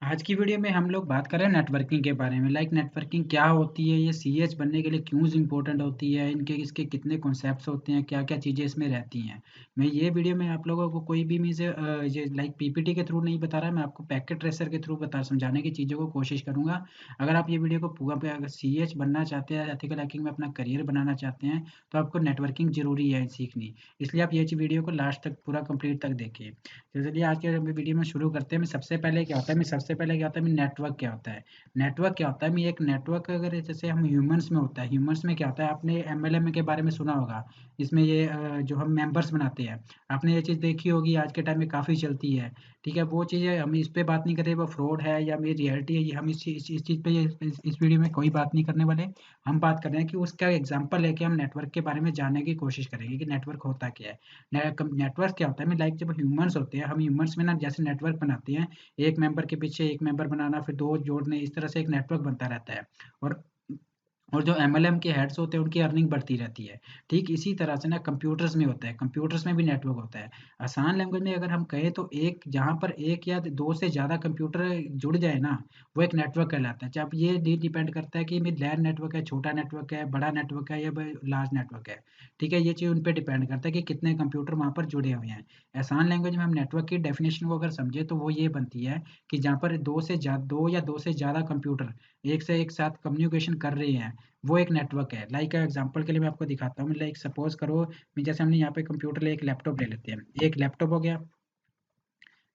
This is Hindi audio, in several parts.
आज की वीडियो में हम लोग बात कर रहे हैं नेटवर्किंग के बारे में। नेटवर्किंग क्या होती है, ये सीएच बनने के लिए क्यों इम्पोर्टेंट होती है, इनके इसके कितने कॉन्सेप्ट्स होते हैं, क्या क्या चीज़ें इसमें रहती हैं। मैं ये वीडियो में आप लोगों को कोई भी मीन्स ये पीपीटी के थ्रू नहीं बता रहा, मैं आपको पैकेट ट्रेसर के थ्रू बता समझाने की चीज़ों को कोशिश करूंगा। अगर आप ये वीडियो को पूरा अगर सीएच बनना चाहते हैं, एथिकल हैकिंग में अपना करियर बनाना चाहते हैं, तो आपको नेटवर्किंग जरूरी है सीखनी। इसलिए आप ये वीडियो को लास्ट तक पूरा कंप्लीट तक देखिए। तो चलिए आज के वीडियो में शुरू करते हैं। सबसे पहले क्या होता है, नेटवर्क क्या होता है। नेटवर्क क्या होता है, एक नेटवर्क अगर जैसे हम ह्यूमंस में होता है, ह्यूमंस में क्या होता है, आपने एमएलएम के बारे में सुना होगा। इसमें ये जो हम मेंबर्स बनाते हैं, आपने ये चीज़ देखी होगी, आज के टाइम में काफ़ी चलती है। ठीक है, वो चीज़ें हम इस पे बात नहीं कर रहे, वो फ्रॉड है या मेरी रियलिटी है, ये हम इस चीज़ पे इस वीडियो में कोई बात नहीं करने वाले। हम बात कर रहे हैं कि उसका एग्जाम्पल लेके हम नेटवर्क के बारे में जानने की कोशिश करेंगे कि नेटवर्क होता क्या है। नेटवर्क क्या होता है, जब ह्यूमंस होते हैं, हम ह्यूमंस में ना जैसे नेटवर्क बनाते हैं, एक मेंबर के पीछे एक मेंबर बनाना, फिर दो जोड़ने, इस तरह से एक नेटवर्क बनता रहता है। और जो एमएलएम के हेड्स होते हैं, उनकी अर्निंग बढ़ती रहती है। ठीक इसी तरह से ना कंप्यूटर्स में होता है, कंप्यूटर्स में भी नेटवर्क होता है। आसान लैंग्वेज में अगर हम कहें तो एक जहाँ पर एक या दो से ज़्यादा कंप्यूटर जुड़ जाए ना, वो एक नेटवर्क कहलाता है। जब ये डिपेंड करता है कि लैन नेटवर्क है, छोटा नेटवर्क है, बड़ा नेटवर्क है या लार्ज नेटवर्क है। ठीक है, ये चीज़ उन पे डिपेंड करता है कि कितने कंप्यूटर वहाँ पर जुड़े हुए हैं। आसान लैंग्वेज में हम नेटवर्क की डेफिनेशन को अगर समझे तो वो ये बनती है कि जहाँ पर दो या दो से ज़्यादा कंप्यूटर एक से एक साथ कम्युनिकेशन कर रहे हैं, वो एक नेटवर्क है। एग्जांपल के लिए मैं आपको दिखाता हूँ। सपोज करो, जैसे हमने यहाँ पे कंप्यूटर ले एक लैपटॉप ले लेते हैं, एक लैपटॉप हो गया,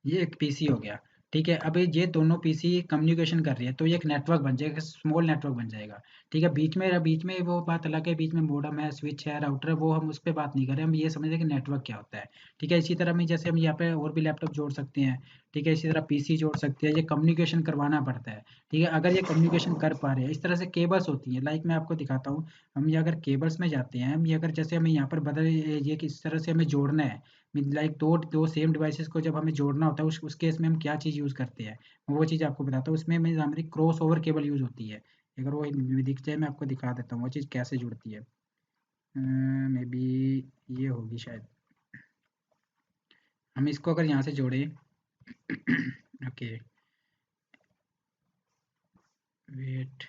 ये एक पीसी हो गया। ठीक है, अब ये दोनों पीसी कम्युनिकेशन कर रही है, तो ये एक नेटवर्क बन जाएगा, स्मॉल नेटवर्क बन जाएगा। ठीक है, बीच में वो बात अलग है, बीच में मॉडेम है, स्विच है, राउटर है, वो हम उस पर बात नहीं कर रहे, हम ये समझ रहे हैं कि नेटवर्क क्या होता है। ठीक है, इसी तरह में जैसे हम यहाँ पे और भी लैपटॉप जोड़ सकते हैं। ठीक है, इसी तरह पीसी जोड़ सकते हैं, ये कम्युनिकेशन करवाना पड़ता है। ठीक है, अगर ये कम्युनिकेशन कर पा रहे हैं, इस तरह से केबल्स होती हैं। मैं आपको दिखाता हूँ। हम ये अगर केबल्स में जाते हैं, हम ये अगर जैसे हमें यहाँ पर बदल ये किस तरह से हमें जोड़ना है, दो दो सेम डिवाइसेस को जब हमें जोड़ना होता है, उस केस में हम क्या चीज़ यूज़ करते हैं, वो चीज़ आपको बताता हूँ। उसमें में हमारी क्रॉस ओवर केबल यूज़ होती है। अगर वो दिख जाए, मैं आपको दिखा देता हूँ वो चीज़ कैसे जुड़ती है। मे बी ये होगी शायद। हम इसको अगर यहाँ से जोड़ें ओके, वेट,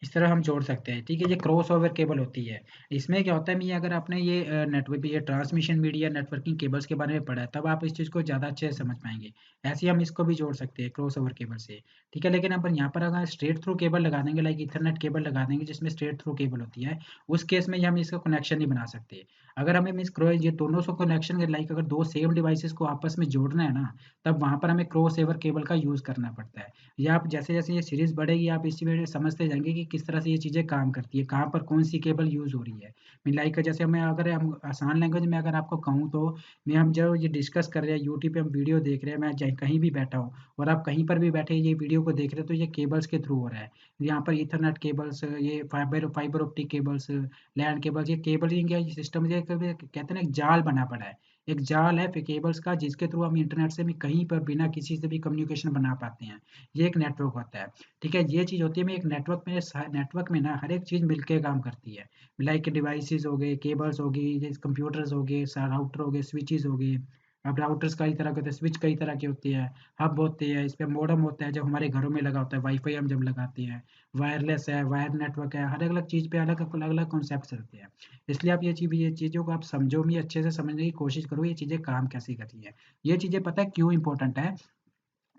इस तरह हम जोड़ सकते हैं। ठीक है, ये क्रॉस ओवर केबल होती है। इसमें क्या होता है, ये अगर आपने ये नेटवर्क ये ट्रांसमिशन मीडिया नेटवर्किंग केबल्स के बारे में पढ़ा है, तब आप इस चीज़ को ज़्यादा अच्छे से समझ पाएंगे। ऐसे ही हम इसको भी जोड़ सकते हैं क्रॉस ओवर केबल से। ठीक है, लेकिन अपन यहाँ पर अगर स्ट्रेट थ्रू केबल लगा देंगे, इथरनेट केबल लगा देंगे जिसमें स्ट्रेट थ्रू केबल होती है, उस केस में हम इसका कनेक्शन नहीं बना सकते। अगर हमें ये दोनों से कनेक्शन अगर दो सेम डिवाइसेस को आपस में जोड़ना है ना, तब वहाँ पर हमें क्रॉस ओवर केबल का यूज़ करना पड़ता है। या आप जैसे-जैसे ये सीरीज़ बढ़ेगी, आप इसी में समझते जाएँगे कि किस तरह से ये चीज़ें काम करती है, कहाँ पर कौन-सी केबल यूज़ हो रही है। जैसे मैं अगर हम आसान लैंग्वेज में अगर आपको कहूँ तो, मैं हम जो ये डिस्कस कर रहे हैं, यूट्यूब पे हम वीडियो देख रहे हैं, मैं चाहे कहीं भी बैठा हूँ और आप कहीं पर भी बैठे ये वीडियो को देख रहे हो, तो ये केबल्स के थ्रू हो रहा है। यहाँ पर ईथरनेट केबल्स, ये फाइबर फाइबर ऑप्टिक केबल्स, लैन केबल्स, ये केबलिंग का सिस्टम ये कहते हैं ना, एक जाल बना पड़ा है। एक जाल है फिर केबल्स का, जिसके थ्रू हम इंटरनेट से भी कहीं पर बिना किसी से भी कम्युनिकेशन बना पाते हैं। ये एक नेटवर्क होता है। ठीक है, ये चीज़ होती है। मैं एक नेटवर्क में ना हर एक चीज़ मिलके काम करती है। डिवाइसेस हो गए, केबल्स हो गई, जैसे कंप्यूटर्स हो गए, राउटर हो गए, स्विचेस हो गए। अब राउटर्स कई तरह के होते हैं, स्विच कई तरह के होते हैं, हब होते हैं, इस पे मॉडेम होता है जो हमारे घरों में लगा होता है, वाईफाई हम जब लगाते हैं, वायरलेस है, वायर नेटवर्क है, हर अलग चीज़ पे अलग-अलग कॉन्सेप्ट चलते हैं। इसलिए आप ये चीज़ों को आप समझो, भी अच्छे से समझने की कोशिश करो, ये चीज़ें काम कैसे कर रही हैं। ये चीज़ें पता है क्यों इम्पोर्टेंट है?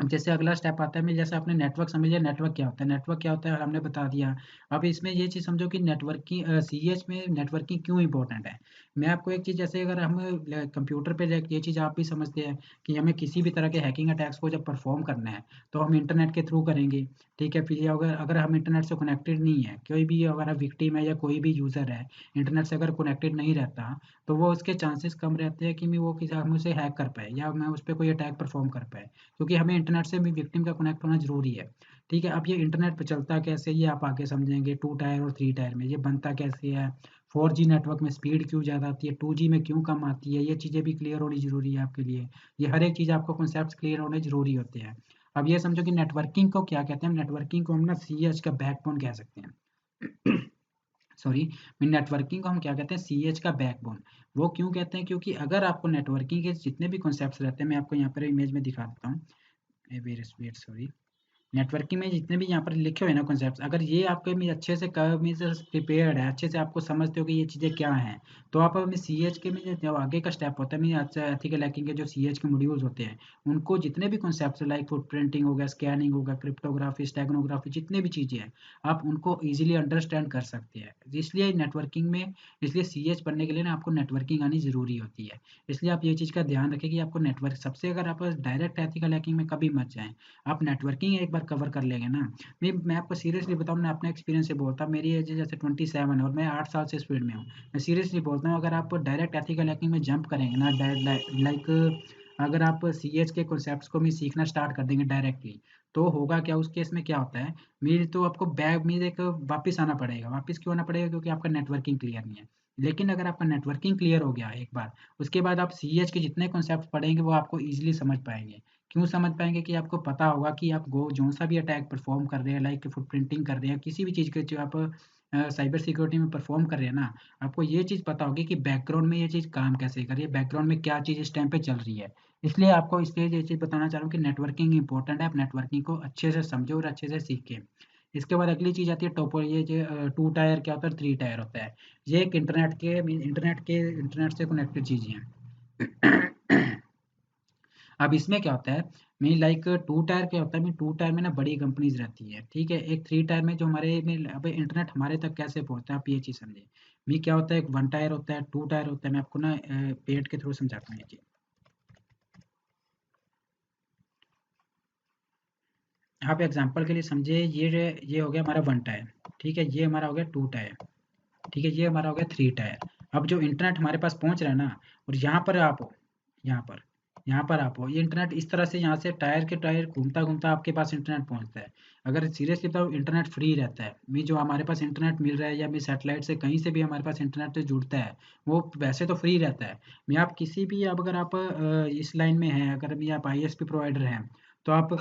अब जैसे अगला स्टेप आता है, जैसे आपने नेटवर्क समझ लिया, नेटवर्क क्या होता है हमने बता दिया। अब इसमें ये चीज़ समझो कि सीएच में नेटवर्किंग क्यों इम्पोर्टेंट है। मैं आपको एक चीज़, जैसे अगर हम कंप्यूटर पे ये चीज़ आप भी समझते हैं कि हमें किसी भी तरह के हैकिंग अटैक्स को जब परफॉर्म करना है, तो हम इंटरनेट के थ्रू करेंगे। ठीक है, फिर ये अगर अगर हम इंटरनेट से कनेक्टेड नहीं है, कोई भी अगर विक्टिम है या कोई भी यूज़र है, इंटरनेट से अगर कनेक्टेड नहीं रहता, तो वो उसके चांसेस कम रहते हैं कि वो किसी हम उसे हैक कर पाए या मैं उस पर कोई अटैक परफॉर्म कर पाए। क्योंकि हमें इंटरनेट से भी विक्टिम का कनेक्ट होना ज़रूरी है। ठीक है, अब ये इंटरनेट पे चलता कैसे, ये आप आगे समझेंगे। 2 टायर और 3 टायर में ये बनता कैसे है, 4G नेटवर्क में स्पीड क्यों ज़्यादा आती है, 2G में क्यों कम आती है, ये चीज़ें भी क्लियर होनी ज़रूरी है आपके लिए। ये हर एक चीज़ आपको कॉन्सेप्ट्स क्लियर होने ज़रूरी होते हैं। अब ये समझो कि नेटवर्किंग को क्या कहते हैं, नेटवर्किंग को हम ना सीएच का बैकबोन कह सकते हैं। सॉरी, नेटवर्किंग को हम क्या कहते हैं, सीएच का बैकबोन। वो क्यों कहते हैं, क्योंकि अगर आपको नेटवर्किंग के जितने भी कॉन्सेप्ट्स रहते हैं, मैं आपको यहाँ पर इमेज में दिखा देता हूँ। वेट सॉरी, नेटवर्किंग में जितने भी यहाँ पर लिखे हुए हैं ना कॉन्सेप्ट्स, अगर ये आपके में अच्छे से प्रिपेयर्ड है, अच्छे से आपको समझते हो कि ये चीज़ें क्या हैं, तो आप अपने सीएच के में जो आगे का स्टेप होता है, मैं अच्छा एथिकल हैकिंग के जो सीएच के मॉड्यूल्स होते हैं, उनको जितने भी कॉन्सेप्ट्स लाइक फुटप्रिंटिंग हो गया, स्कैनिंग हो गया, क्रिप्टोग्राफी, स्टेगनोग्राफी, जितने भी चीज़ें हैं, आप उनको ईजिली अंडरस्टैंड कर सकते हैं। इसलिए नेटवर्किंग में, इसलिए सीएच पढ़ने के लिए ना आपको नेटवर्किंग आनी ज़रूरी होती है। इसलिए आप ये चीज़ का ध्यान रखें कि आपको नेटवर्क सबसे, अगर आप डायरेक्ट एथिकल हैकिंग में कभी मत जाएँ। आप नेटवर्किंग एक बार कवर कर लेंगे ना, मैं आपको सीरियसली बताऊँ, मैं अपने एक्सपीरियंस से बोलता हूँ, मेरी एज जैसे 27 है और मैं 8 साल से इस फील्ड में हूँ। मैं सीरियसली बोलता हूँ, अगर आप डायरेक्ट एथिकल हैकिंग में जंप करेंगे ना, लाइक अगर आप सीएच के कॉन्सेप्ट्स को भी सीखना स्टार्ट कर देंगे डायरेक्टली, तो होगा क्या, उस केस में क्या होता है, मेरी तो आपको बैग में एक वापस आना पड़ेगा। वापस क्यों आना पड़ेगा, क्योंकि आपका नेटवर्किंग क्लियर नहीं है। लेकिन अगर आपका नेटवर्किंग क्लियर हो गया एक बार, उसके बाद आप सीएच के जितने कॉन्सेप्ट पढ़ेंगे वो आपको ईजिली समझ पाएंगे। क्यों समझ पाएँगे, कि आपको पता होगा कि आप गो जौन-सा भी अटैक परफ़ॉर्म कर रहे हैं, लाइक फुटप्रिंटिंग कर रहे हैं, किसी भी चीज़ के जो आप साइबर सिक्योरिटी में परफ़ॉर्म कर रहे हैं ना, आपको ये चीज़ पता होगी कि बैकग्राउंड में ये चीज़ काम कैसे कर रही है, बैकग्राउंड में क्या चीज़ इस टाइम पे चल रही है। इसलिए आपको इसलिए ये चीज़ बताना चाह रहा हूँ कि नेटवर्किंग इम्पोर्टेंट है, आप नेटवर्किंग को अच्छे से समझो और अच्छे से सीखें। इसके बाद अगली चीज़ आती है टोपो, ये जो 2 टायर क्या होता है, 3 टायर होता है। ये एक इंटरनेट से कनेक्टेड चीज़ें हैं। अब इसमें क्या होता है, मैं लाइक 2 टायर क्या होता है, मैं 2 टायर में ना बड़ी कंपनीज़ रहती है, ठीक है? एक 3 टायर में जो हमारे में अब इंटरनेट हमारे तक कैसे पहुँचता है, आप ये चीज़ समझिए। मैं क्या होता है, एक 1 टायर होता है, 2 टायर होता है, मैं आपको ना पेड़ के थ्रू समझाता हूँ ये चीज़। आप एग्ज़ाम्पल के लिए समझिए, ये हो गया हमारा 1 टायर, ठीक है? ये हमारा हो गया 2 टायर, ठीक है? ये हमारा हो गया 3 टायर। अब जो इंटरनेट हमारे पास पहुँच रहा है ना, और यहाँ पर आप हो, यहाँ पर यहाँ पर आप हो, ये इंटरनेट इस तरह से यहाँ से टायर के टायर घूमता-घूमता आपके पास इंटरनेट पहुँचता है। अगर सीरियसली बताऊँ, इंटरनेट फ्री रहता है। मैं जो हमारे पास इंटरनेट मिल रहा है, या मैं सैटेलाइट से कहीं से भी हमारे पास इंटरनेट से जुड़ता है, वो वैसे तो फ्री रहता है। मैं आप किसी भी, अब अगर आप इस लाइन में हैं, अगर भी आप आईएसपी प्रोवाइडर हैं, तो आप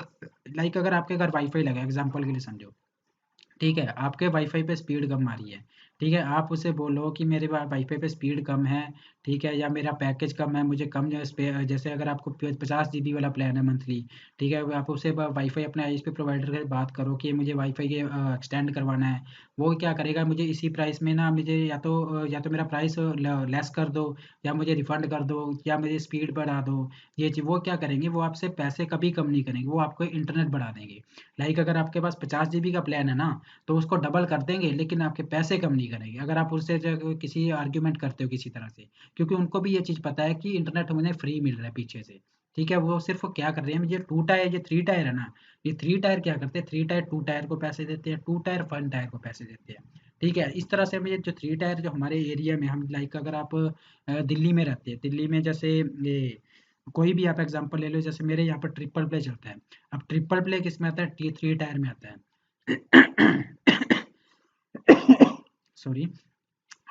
लाइक अगर आपके घर वाईफ़ाई लगा है, एग्ज़ाम्पल के लिए समझो। ठीक है, आपके वाईफ़ाई पे स्पीड कम आ रही है, ठीक है? आप उसे बोलो कि मेरे वाईफ़ाई पे स्पीड कम है, ठीक है? या मेरा पैकेज कम है, मुझे कम जो है जैसे अगर आपको 50 जीबी वाला प्लान है मंथली, ठीक है? आप उसे वाईफ़ाई अपने आईएसपी प्रोवाइडर से बात करो कि मुझे वाईफ़ाई के एक्सटेंड करवाना है। वो क्या करेगा, मुझे इसी प्राइस में ना, मुझे या तो मेरा प्राइस लेस कर दो, या मुझे रिफंड कर दो, या मुझे स्पीड बढ़ा दो। ये चीज़ वो क्या करेंगे, वो आपसे पैसे कभी कम नहीं करेंगे, वो आपको इंटरनेट बढ़ा देंगे। लाइक अगर आपके पास 50 जीबी का प्लान है ना, तो उसको डबल कर देंगे, लेकिन आपके पैसे कम नहीं करेंगे। अगर आप उससे जो किसी आर्ग्यूमेंट करते हो किसी तरह से, क्योंकि उनको भी ये चीज़ पता है कि इंटरनेट उन्हें फ्री मिल रहा है पीछे से, ठीक है? वो सिर्फ़ क्या कर रहे हैं, ये 2 टायर, ये 3 टायर है ना, ये 3 टायर क्या करते हैं, 3 टायर 2 टायर को पैसे देते हैं, 2 टायर 1 टायर को पैसे देते हैं, ठीक है? इस तरह से हम ये जो 3 टायर जो हमारे एरिया में, हम लाइक अगर आप दिल्ली में रहते हैं, दिल्ली में जैसे ये कोई भी आप एग्ज़ाम्पल ले लो, जैसे मेरे यहाँ पर ट्रिपल प्ले चलता है। अब ट्रिपल प्ले किसमें आता है, टी 3 टायर में आता है। सॉरी।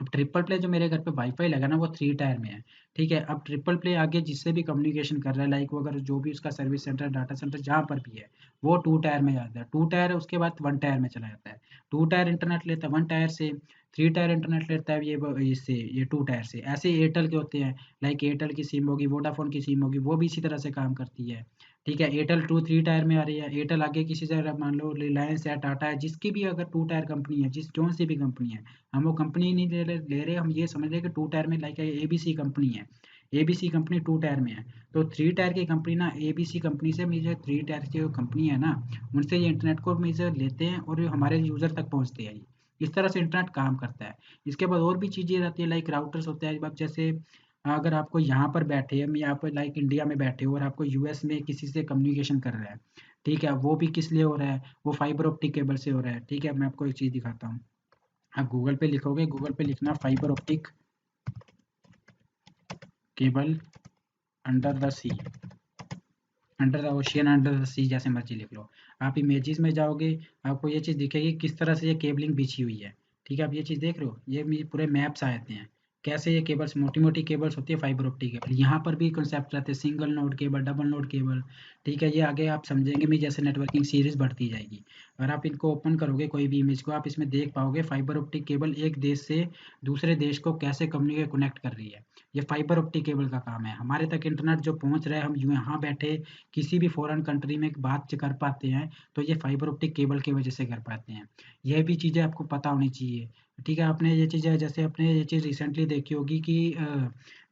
अब ट्रिपल प्ले जो मेरे घर पे वाईफ़ाई लगा ना, वो 3 टायर में है, ठीक है? अब ट्रिपल प्ले आगे जिससे भी कम्युनिकेशन कर रहा है, लाइक वो अगर जो भी उसका सर्विस सेंटर, डाटा सेंटर जहाँ पर भी है, वो 2 टायर में जाता है। 2 टायर उसके बाद 1 टायर में चला जाता है। 2 टायर इंटरनेट लेता है 1 टायर से, 3 टायर इंटरनेट लेता है इससे, ये 2 टायर से। ऐसे एयरटेल के होते हैं, लाइक एयरटेल की सिम होगी, वोडाफ़ोन की सिम होगी, वो भी इसी तरह से काम करती है, ठीक है? एयरटेल 3 टायर में आ रही है, एयरटेल आगे किसी से, अगर मान लो रिलायंस है, टाटा है, जिसकी भी अगर 2 टायर कंपनी है, कौन-सी भी कंपनी है, हम वो कंपनी नहीं ले रहे, हम ये समझ रहे हैं कि 2 टायर में लाइक एबीसी कंपनी है, एबीसी कंपनी 2 टायर में है, तो 3 टायर की कंपनी ना, एबीसी कंपनी से मुझे 3 टायर की जो कंपनी है ना, उनसे ये इंटरनेट को मुझे लेते हैं और ये हमारे यूज़र तक पहुँचते हैं ये। इस तरह से इंटरनेट काम करता है। इसके बाद और भी चीज़ें रहती है, लाइक राउटर्स होते हैं। अब जैसे अगर आपको यहाँ पर बैठे हम यहाँ पर लाइक इंडिया में बैठे हो और आपको यूएस में किसी से कम्युनिकेशन कर रहा है, ठीक है? वो भी किस लिए हो रहा है? वो फाइबर ऑप्टिक केबल से हो रहा है, ठीक है? मैं आपको एक चीज़ दिखाता हूँ। आप गूगल पे लिखोगे, गूगल पे लिखना fibre optic cable under the sea, under the ocean, under the sea, जैसे मर्जी लिख लो। आप इमेजेस में जाओगे, आपको ये चीज़ दिखेगी किस तरह से ये केबलिंग बिछी हुई है, ठीक है? आप ये चीज़ देख रहे हो, ये पूरे मैप्स आए थे हैं, कैसे ये केबल्स मोटी मोटी केबल्स होती है फाइबर ऑप्टिक केबल, यहाँ पर भी कॉन्सेप्ट रहते हैं single node cable, double node cable. ठीक है, ये आगे आप समझेंगे भी जैसे नेटवर्किंग सीरीज बढ़ती जाएगी। अगर आप इनको ओपन करोगे कोई भी इमेज को, आप इसमें देख पाओगे फाइबर ऑप्टिक केबल एक देश से दूसरे देश को कैसे कम्युनिकेट कनेक्ट कर रही है। ये फाइबर ऑप्टिक केबल का काम है। हमारे तक इंटरनेट जो पहुंच रहा है, हम यहाँ बैठे किसी भी फॉरेन कंट्री में बात कर पाते हैं, तो ये फाइबर ऑप्टिक केबल की वजह से कर पाते हैं। यह भी चीज़ें आपको पता होनी चाहिए। ठीक है, आपने ये चीज़ जैसे आपने ये चीज़ रिसेंटली देखी होगी कि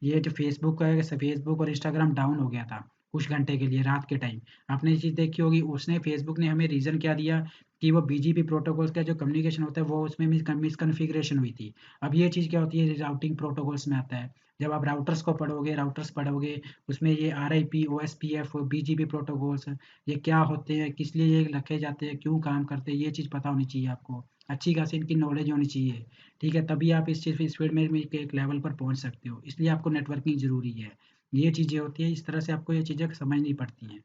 ये जो फेसबुक है, फेसबुक और इंस्टाग्राम डाउन हो गया था कुछ घंटे के लिए रात के टाइम। आपने ये चीज़ देखी होगी, उसने फेसबुक ने हमें रीज़न क्या दिया कि वो बीजीपी प्रोटोकॉल्स का जो कम्युनिकेशन होता है वो उसमें मिसकन्फिग्रेशन हुई थी। अब ये चीज़ क्या होती है, राउटिंग प्रोटोकॉल्स में आता है। जब आप राउटर्स को पढ़ोगे, राउटर्स पढ़ोगे, उसमें ये RIP, OSPF, बीजीपी प्रोटोकॉल्स ये क्या होते हैं, किस लिए ये रखे जाते हैं, क्यों काम करते हैं, ये चीज़ पता होनी चाहिए आपको। अच्छी खासी इनकी नॉलेज होनी चाहिए। ठीक है, तभी आप इस फील्ड में भी एक लेवल पर पहुंच सकते हो। इसलिए आपको नेटवर्किंग ज़रूरी है। ये चीज़ें होती हैं, इस तरह से आपको ये चीज़ें समझनी पड़ती हैं।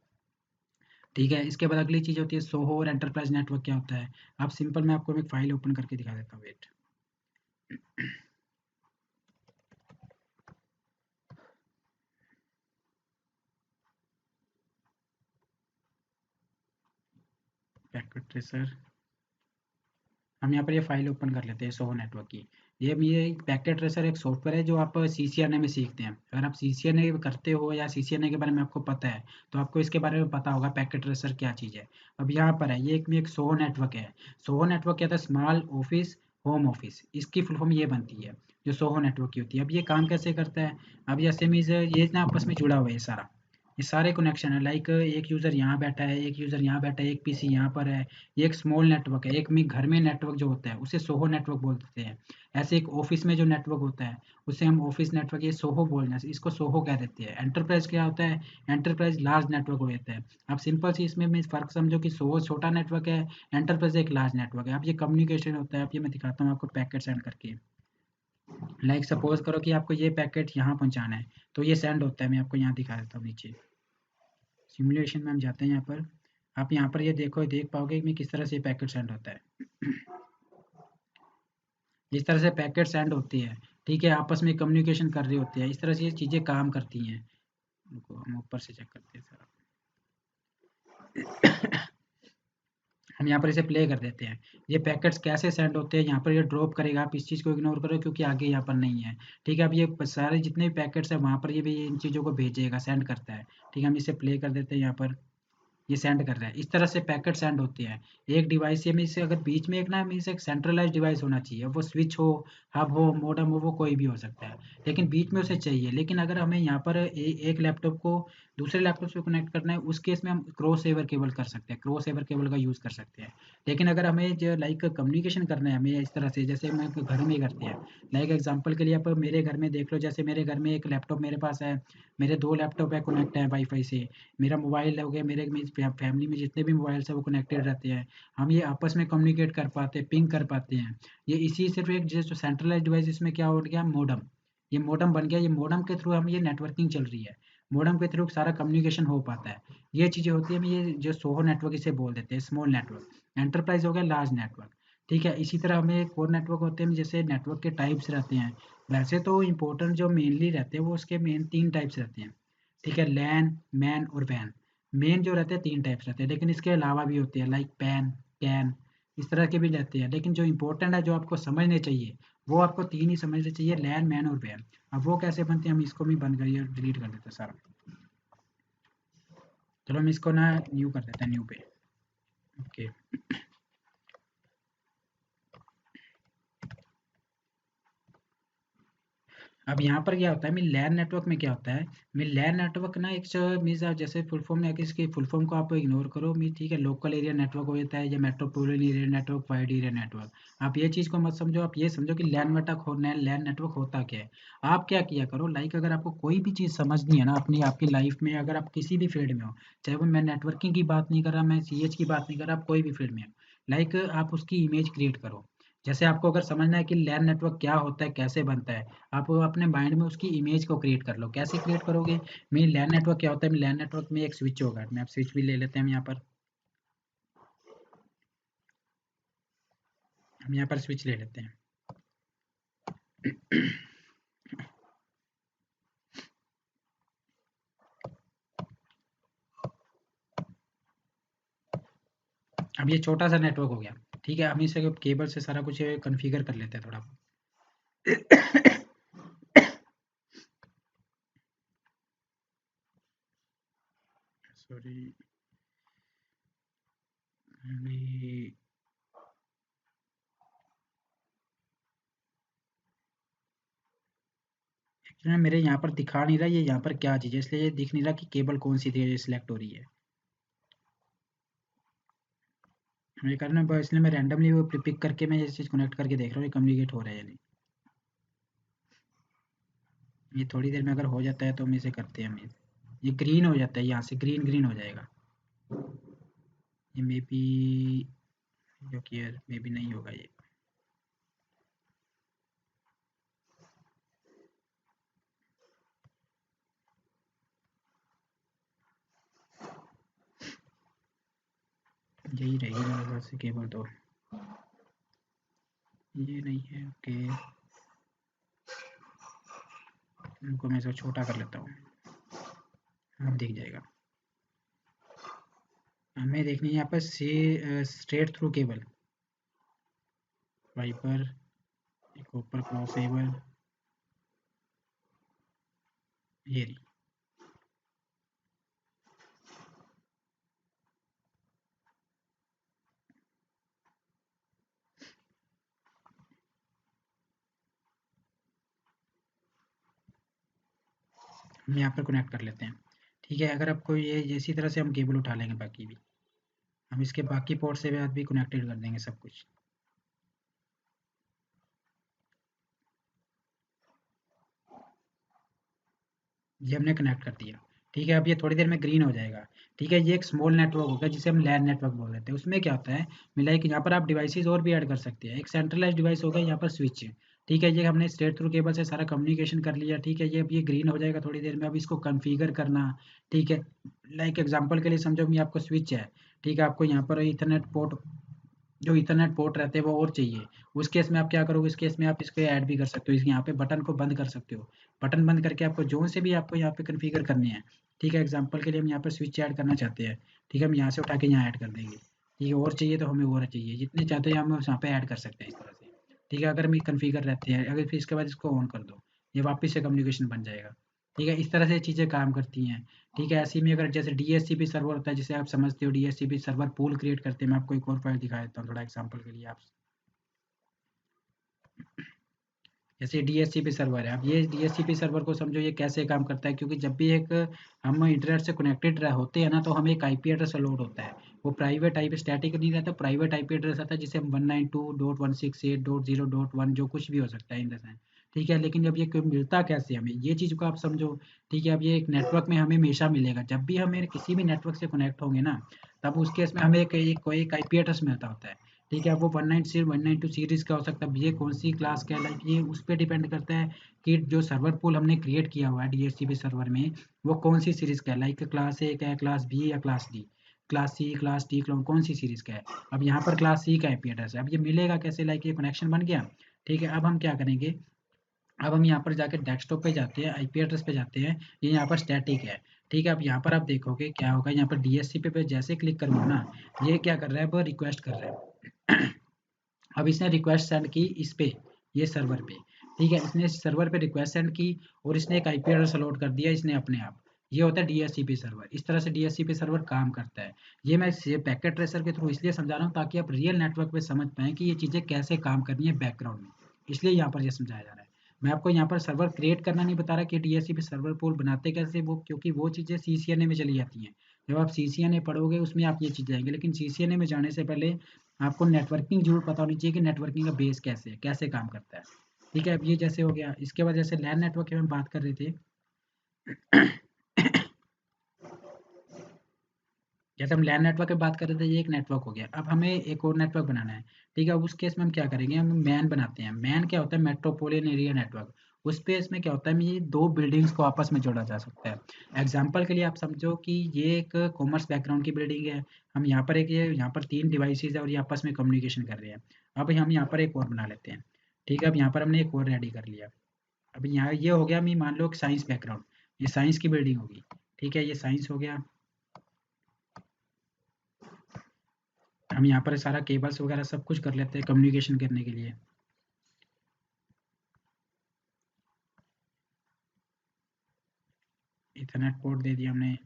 ठीक है, इसके बाद अगली चीज़ होती है सोहो और एंटरप्राइज नेटवर्क क्या होता है। आप सिंपल मैं आपको एक फ़ाइल ओपन करके दिखा देता हूँ, वेट। पैकेट ट्रेसर, हम यहाँ पर ये फाइल ओपन कर लेते हैं सोहो नेटवर्क की। ये पैकेट ट्रेसर एक सॉफ्टवेयर है जो आप CCNA में सीखते हैं। अगर आप CCNA करते हो या CCNA के बारे में आपको पता है, तो आपको इसके बारे में पता होगा पैकेट ट्रेसर क्या चीज़ है। अब यहाँ पर है, ये एक सोहो नेटवर्क है। सोहो नेटवर्क क्या था, स्मॉल ऑफिस होम ऑफिस, इसकी फुल फॉर्म ये बनती है जो सोहो नेटवर्क की होती है। अब ये काम कैसे करता है, अब जैसे मीन्स ये ना आपस में जुड़ा हुआ है सारा, ये सारे कनेक्शन है। लाइक एक यूज़र यहाँ बैठा है, एक यूज़र यहाँ बैठा है, एक PC यहाँ पर है। ये एक स्मॉल नेटवर्क है। एक में घर में नेटवर्क जो होता है उसे सोहो नेटवर्क बोलते हैं। ऐसे एक ऑफिस में जो नेटवर्क होता है उसे हम ऑफिस नेटवर्क, ये सोहो बोलना है, इसको सोहो कह देते हैं। एंटरप्राइज क्या होता है, एंटरप्राइज लार्ज नेटवर्क हो जाता है। आप सिंपल सी इसमें फ़र्क समझो कि सोहो छोटा नेटवर्क है, एंटरप्राइज एक लार्ज नेटवर्क है। अब ये कम्युनिकेशन होता है। अब ये मैं दिखाता हूँ आपको पैकेट सेंड करके। लाइक सपोज करो कि आपको ये पैकेट यहाँ पहुँचाना है, तो ये सेंड होता है। मैं आपको यहाँ दिखा देता हूँ नीचे सिमुलेशन में हम जाते हैं। यहाँ पर आप यहाँ पर ये देखो, देख पाओगे कि किस तरह से पैकेट सेंड होता है। इस तरह से पैकेट सेंड होती है। ठीक है, आपस में कम्युनिकेशन कर रही होती है। इस तरह से ये चीज़ें काम करती हैं। रुको, हम ऊपर से चेक करते हैं सारा। हम यहाँ पर इसे प्ले कर देते हैं। ये पैकेट्स कैसे सेंड होते हैं, यहाँ पर ये ड्रॉप करेगा। आप इस चीज़ को इग्नोर करो क्योंकि आगे यहाँ पर नहीं है। ठीक है, अब ये सारे जितने भी पैकेट्स हैं वहाँ पर ये भी इन चीज़ों को भेजेगा, सेंड करता है। ठीक है, हम इसे प्ले कर देते हैं। यहाँ पर ये सेंड कर रहा है। इस तरह से पैकेट सेंड होते हैं। एक डिवाइस से मीन्स अगर बीच में एक ना मीन्स एक सेंट्रलाइज्ड डिवाइस होना चाहिए। वो स्विच हो, हब हो, मॉडेम हो, वो कोई भी हो सकता है, लेकिन बीच में उसे चाहिए। लेकिन अगर हमें यहाँ पर एक लैपटॉप को दूसरे लैपटॉप से कनेक्ट करना है, उस केस में हम क्रॉस ओवर केबल कर सकते हैं, क्रॉस ओवर केबल का यूज़ कर सकते हैं। लेकिन अगर हमें जो लाइक कम्युनिकेशन करना है, हमें इस तरह से जैसे हम घर में करते हैं। लाइक एग्जांपल के लिए आप मेरे घर में देख लो, जैसे मेरे घर में एक लैपटॉप मेरे पास है, मेरे 2 लैपटॉप है, कनेक्ट है वाईफाई से। मेरा मोबाइल हो गया, मेरे में फैमिली में जितने भी मोबाइल्स हैं वो कनेक्टेड रहते हैं। हम ये आपस में कम्युनिकेट कर पाते हैं, पिंग कर पाते हैं। ये इसी सिर्फ एक जो सेंट्रलाइज डिवाइस, इसमें क्या हो गया, मॉडेम। ये मॉडेम बन गया। ये मॉडेम के थ्रू हम ये नेटवर्किंग चल रही है। मॉडेम के थ्रू सारा कम्युनिकेशन हो पाता है। ये चीज़ें होती है। ये जो सोहो नेटवर्क इसे बोल देते हैं, स्मॉल नेटवर्क। एंटरप्राइज हो गया लार्ज नेटवर्क। ठीक है, इसी तरह हमें एक और नेटवर्क होते हैं, जैसे नेटवर्क के टाइप्स रहते हैं। वैसे तो इम्पोर्टेंट जो मेनली रहते हैं वो उसके मेन 3 टाइप्स रहते हैं। ठीक है, लैन, मैन और वैन। मेन जो रहते हैं 3 टाइप्स रहते हैं, लेकिन इसके अलावा भी होते हैं लाइक पैन, कैन, इस तरह के भी रहते हैं। लेकिन जो इम्पोर्टेंट है, जो आपको समझने चाहिए, वो आपको 3 ही समझने चाहिए, लैन, मैन और वैन। अब वो कैसे बनते हैं, हम इसको भी बंद करिए, डिलीट कर देते हैं सारा। चलो हम इसको ना न्यू कर देते हैं, न्यू पे। ओके, अब यहाँ पर क्या होता है, मेरी लैन नेटवर्क में क्या होता है, मेरी लैन नेटवर्क ना एक मीन्स जैसे फुल फॉर्म है कि इसकी फुल फॉर्म को आप इग्नोर करो। मी ठीक है, लोकल एरिया नेटवर्क हो जाता है, या metropolitan area network, wide area network. आप ये चीज़ को मत समझो, आप ये समझो कि लैन नेटवर्क हो, लैन नेटवर्क होता क्या है। आप क्या किया करो, लाइक अगर आपको कोई भी चीज़ समझनी है ना अपनी आपकी लाइफ में, अगर आप किसी भी फील्ड में हो, चाहे वो मैं नेटवर्किंग की बात नहीं कर रहा, मैं CH की बात नहीं कर रहा, आप कोई भी फील्ड में हो, लाइक आप उसकी इमेज क्रिएट करो। जैसे आपको अगर समझना है कि लैन नेटवर्क क्या होता है, कैसे बनता है, आप वो अपने माइंड में उसकी इमेज को क्रिएट कर लो। कैसे क्रिएट करोगे, मेरी लैन नेटवर्क क्या होता है, लैन नेटवर्क में एक स्विच होगा। मैं आप स्विच भी ले लेते हैं, हम यहाँ पर स्विच ले लेते हैं। अब ये छोटा सा नेटवर्क हो गया, ठीक है। हम इसे केबल से सारा कुछ कॉन्फ़िगर कर लेते हैं थोड़ा। सॉरी, अभी एक्चुअली मेरे यहाँ पर दिखा नहीं रहा ये यहाँ पर क्या चीज़ है, इसलिए ये दिख नहीं रहा कि केबल कौन सी थी सिलेक्ट हो रही है। ये करना इसलिए मैं रैंडमली वो पिक करके मैं ये चीज़ कनेक्ट करके देख रहा हूँ ये कम्युनिकेट हो रहा है या नहीं। ये थोड़ी देर में अगर हो जाता है तो हम इसे करते हैं। हम ये ग्रीन हो जाता है, यहाँ से ग्रीन ग्रीन हो जाएगा। ये मे बी जो कि मे बी नहीं होगा ये। यही रहेगी मेरे पास से केबल, तो ये नहीं है। ओके, इनको मैं इसे छोटा कर लेता हूँ, अब दिख जाएगा। हमें देखनी है यहाँ पर से स्ट्रेट थ्रू केबल, वाइपर, एक ऊपर क्रॉसओवर, ये रही। हम यहाँ पर कनेक्ट कर लेते हैं, ठीक है। अगर आपको ये इसी तरह से हम केबल उठा लेंगे, बाकी भी हम इसके बाकी पोर्ट से भी कनेक्टेड कर देंगे सब कुछ। ये हमने कनेक्ट कर दिया, ठीक है। अब ये थोड़ी देर में ग्रीन हो जाएगा, ठीक है। ये एक स्मॉल नेटवर्क होगा जिसे हम लैन नेटवर्क बोल देते हैं। उसमें क्या होता है, मिला कि यहाँ पर आप डिवाइसेस और भी ऐड कर सकते हैं। एक सेंट्रलाइज डिवाइस होगा यहाँ पर स्विच, ठीक है। ये हमने स्ट्रेट थ्रू केबल से सारा कम्युनिकेशन कर लिया, ठीक है। ये अब ये ग्रीन हो जाएगा थोड़ी देर में। अब इसको कॉन्फ़िगर करना, ठीक है। लाइक एग्जांपल के लिए समझो मैं आपको स्विच है, ठीक है। आपको यहाँ पर ईथरनेट पोर्ट, जो ईथरनेट पोर्ट रहते हैं वो और चाहिए। उस केस में आप क्या करोगे, इस केस में आप इसको ऐड भी कर सकते हो, इस यहाँ पे बटन को बंद कर सकते हो। बटन बंद करके आपको जो से भी आपको यहाँ पे कॉन्फ़िगर करनी है, ठीक है। एग्जांपल के लिए हम यहाँ पर स्विच ऐड करना चाहते हैं, ठीक है। हम यहाँ से उठा के यहाँ ऐड कर देंगे, ठीक है। और चाहिए तो हमें और चाहिए, जितने चाहते हैं हम यहाँ पे ऐड कर सकते हैं इस तरह से, ठीक है। अगर हम कॉन्फ़िगर रहते हैं, अगर फिर इसके बाद इसको ऑन कर दो, ये वापस से कम्युनिकेशन बन जाएगा, ठीक है। इस तरह से चीज़ें काम करती हैं, ठीक है। ऐसे में अगर जैसे डीएचसीपी सर्वर होता है, जिसे आप समझते हो, डीएचसीपी सर्वर पूल क्रिएट करते हैं। मैं आपको एक और फाइल दिखा देता हूँ थोड़ा एग्जांपल के लिए। आप जैसे डीएचसीपी सर्वर है, अब ये डीएचसीपी सर्वर को समझो ये कैसे काम करता है, क्योंकि जब भी एक हम इंटरनेट से कनेक्टेड होते हैं ना, तो हमें एक आईपी एड्रेस अलॉट होता है। वो प्राइवेट आईपी, स्टैटिक नहीं रहता, प्राइवेट आईपी एड्रेस आता है, जिसे हम 192.168.0.1 जो कुछ भी हो सकता है इन द सेंस, ठीक है। लेकिन जब ये मिलता कैसे हमें, ये चीज़ को आप समझो, ठीक है। अब ये एक नेटवर्क में हमें हमेशा मिलेगा, जब भी हमें किसी भी नेटवर्क से कनेक्ट होंगे ना, तब उस केस में हमें एक आईपी एड्रेस मिलता होता है, ठीक है। अब वो 190 192 सीरीज़ का हो सकता है, ये कौन सी क्लास का है, लाइक ये उस पे डिपेंड करता है कि जो सर्वर पूल हमने क्रिएट किया हुआ है डीएचसीपी सर्वर में, वो कौन सी सीरीज़ का है, लाइक क्लास ए का है, क्लास बी या class D, class C, class D, कौन सी सीरीज़ का है। अब यहाँ पर क्लास सी का आईपी एड्रेस है। अब ये मिलेगा कैसे, लाइक ये कनेक्शन बन गया, ठीक है। अब हम क्या करेंगे, अब हम यहाँ पर जाके डेस्कटॉप पे जाते हैं, आईपी एड्रेस पे जाते हैं, ये यहाँ पर स्टैटिक है, ठीक है। अब यहाँ पर आप देखोगे क्या होगा, यहाँ पर डीएचसीपी पे जैसे क्लिक करूँगा ना, ये क्या कर रहा है, वो रिक्वेस्ट कर रहा है। अब इसने रिक्वेस्ट सेंड की इस पे, ये सर्वर पे, ठीक है। इसने सर्वर पे रिक्वेस्ट सेंड की और इसने एक आईपी एड्रेस अलॉट कर दिया इसने अपने आप। ये होता है डीएचसीपी सर्वर। इस तरह से डीएचसीपी सर्वर काम करता है। ये मैं पैकेट ट्रेसर के थ्रू इसलिए समझा रहा हूँ ताकि आप रियल नेटवर्क पे समझ पाएँ कि ये चीज़ें कैसे काम करनी है बैकग्राउंड में, इसलिए यहाँ पर ये समझाया जा रहा है। मैं आपको यहाँ पर सर्वर क्रिएट करना नहीं बता रहा कि डीएचसीपी सर्वर पूल बनाते कैसे, वो क्योंकि वो चीज़ें सीसीएनए में चली जाती हैं। जब आप सीसीएनए पढ़ोगे उसमें आप ये चीज़ जाएंगे, लेकिन सीसीएनए में जाने से पहले आपको नेटवर्किंग जरूर पता होनी चाहिए कि नेटवर्किंग का बेस कैसे है, कैसे काम करता है, ठीक है। अब ये जैसे हो गया, इसके बाद जैसे लैन नेटवर्क की हम बात कर रहे थे, जैसे हम लैन नेटवर्क की बात कर रहे थे, ये एक नेटवर्क हो गया। अब हमें एक और नेटवर्क बनाना है, ठीक है। अब उस केस में हम क्या करेंगे, हम मैन बनाते हैं। मैन क्या होता है, मेट्रोपोलियन एरिया नेटवर्क। उस पे इसमें क्या होता है, ये दो बिल्डिंग्स को आपस में जोड़ा जा सकता है। एग्जाम्पल के लिए आप समझो कि ये एक कॉमर्स बैकग्राउंड की बिल्डिंग है। हम यहाँ पर यहाँ पर 3 डिवाइसेज है और ये आपस में कम्युनिकेशन कर रहे हैं। अब हम यहाँ पर एक और बना लेते हैं, ठीक है। अब यहाँ पर हमने एक और रेडी कर लिया। अब यहाँ ये हो गया, मैं मान लो साइंस बैकग्राउंड, ये साइंस की बिल्डिंग होगी, ठीक है। ये साइंस हो गया। हम यहाँ पर सारा केबल्स वगैरह सब कुछ कर लेते हैं कम्युनिकेशन करने के लिए। इथरनेट पोर्ट दे दिया हमने।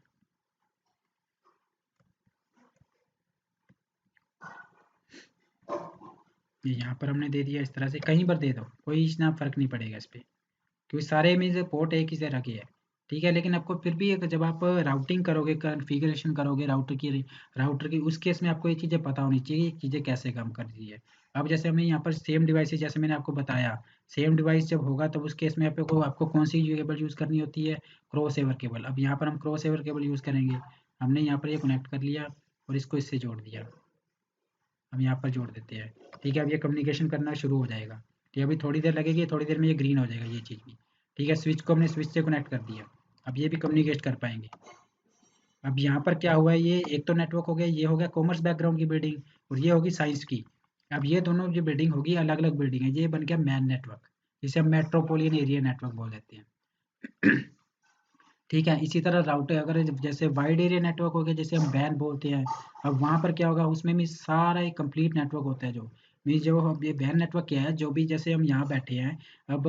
ये यहाँ पर हमने दे दिया, इस तरह से कहीं पर दे दो, कोई इतना फ़र्क नहीं पड़ेगा इस पे, क्योंकि सारे में से पोर्ट एक ही तरह की है। ठीक है, लेकिन आपको फिर भी एक जब आप राउटिंग करोगे, कॉन्फ़िगरेशन करोगे राउटर की उस केस में आपको ये चीज़ें पता होनी चाहिए, ये चीज़ें कैसे काम कर रही है। अब जैसे हमें यहाँ पर सेम डिवाइसेस, जैसे मैंने आपको बताया, सेम डिवाइस जब होगा तब उस केस में आपको कौन सी केबल यूज़ करनी होती है, क्रॉस ओवर केबल। अब यहाँ पर हम क्रॉस ओवर केबल यूज़ करेंगे। हमने यहाँ पर ये कनेक्ट कर लिया और इसको इससे जोड़ दिया, हम यहाँ पर जोड़ देते हैं। ठीक है, अब ये कम्युनिकेशन करना शुरू हो जाएगा। ठीक है, अभी थोड़ी देर लगेगी, थोड़ी देर में ये ग्रीन हो जाएगा ये चीज़ भी। ठीक है, स्विच को हमने स्विच से कनेक्ट कर दिया, अब ये भी कम्युनिकेट कर पाएंगे। अब यहाँ पर क्या हुआ है, ये एक तो नेटवर्क हो गया, ये हो गया कॉमर्स बैकग्राउंड की बिल्डिंग, और ये होगी साइंस की। अब ये दोनों जो बिल्डिंग होगी अलग अलग बिल्डिंग है, ये बन गया मैन नेटवर्क, जिसे हम मेट्रोपोलियन एरिया नेटवर्क बोल देते हैं। ठीक है, इसी तरह राउटर अगर जैसे वाइड एरिया नेटवर्क हो गया, जैसे हम वैन बोलते हैं, अब वहाँ पर क्या होगा, उसमें भी सारा एक कंप्लीट नेटवर्क होता है। जो मीन्स जो हम ये वैन नेटवर्क क्या है, जो भी जैसे हम यहाँ बैठे हैं, अब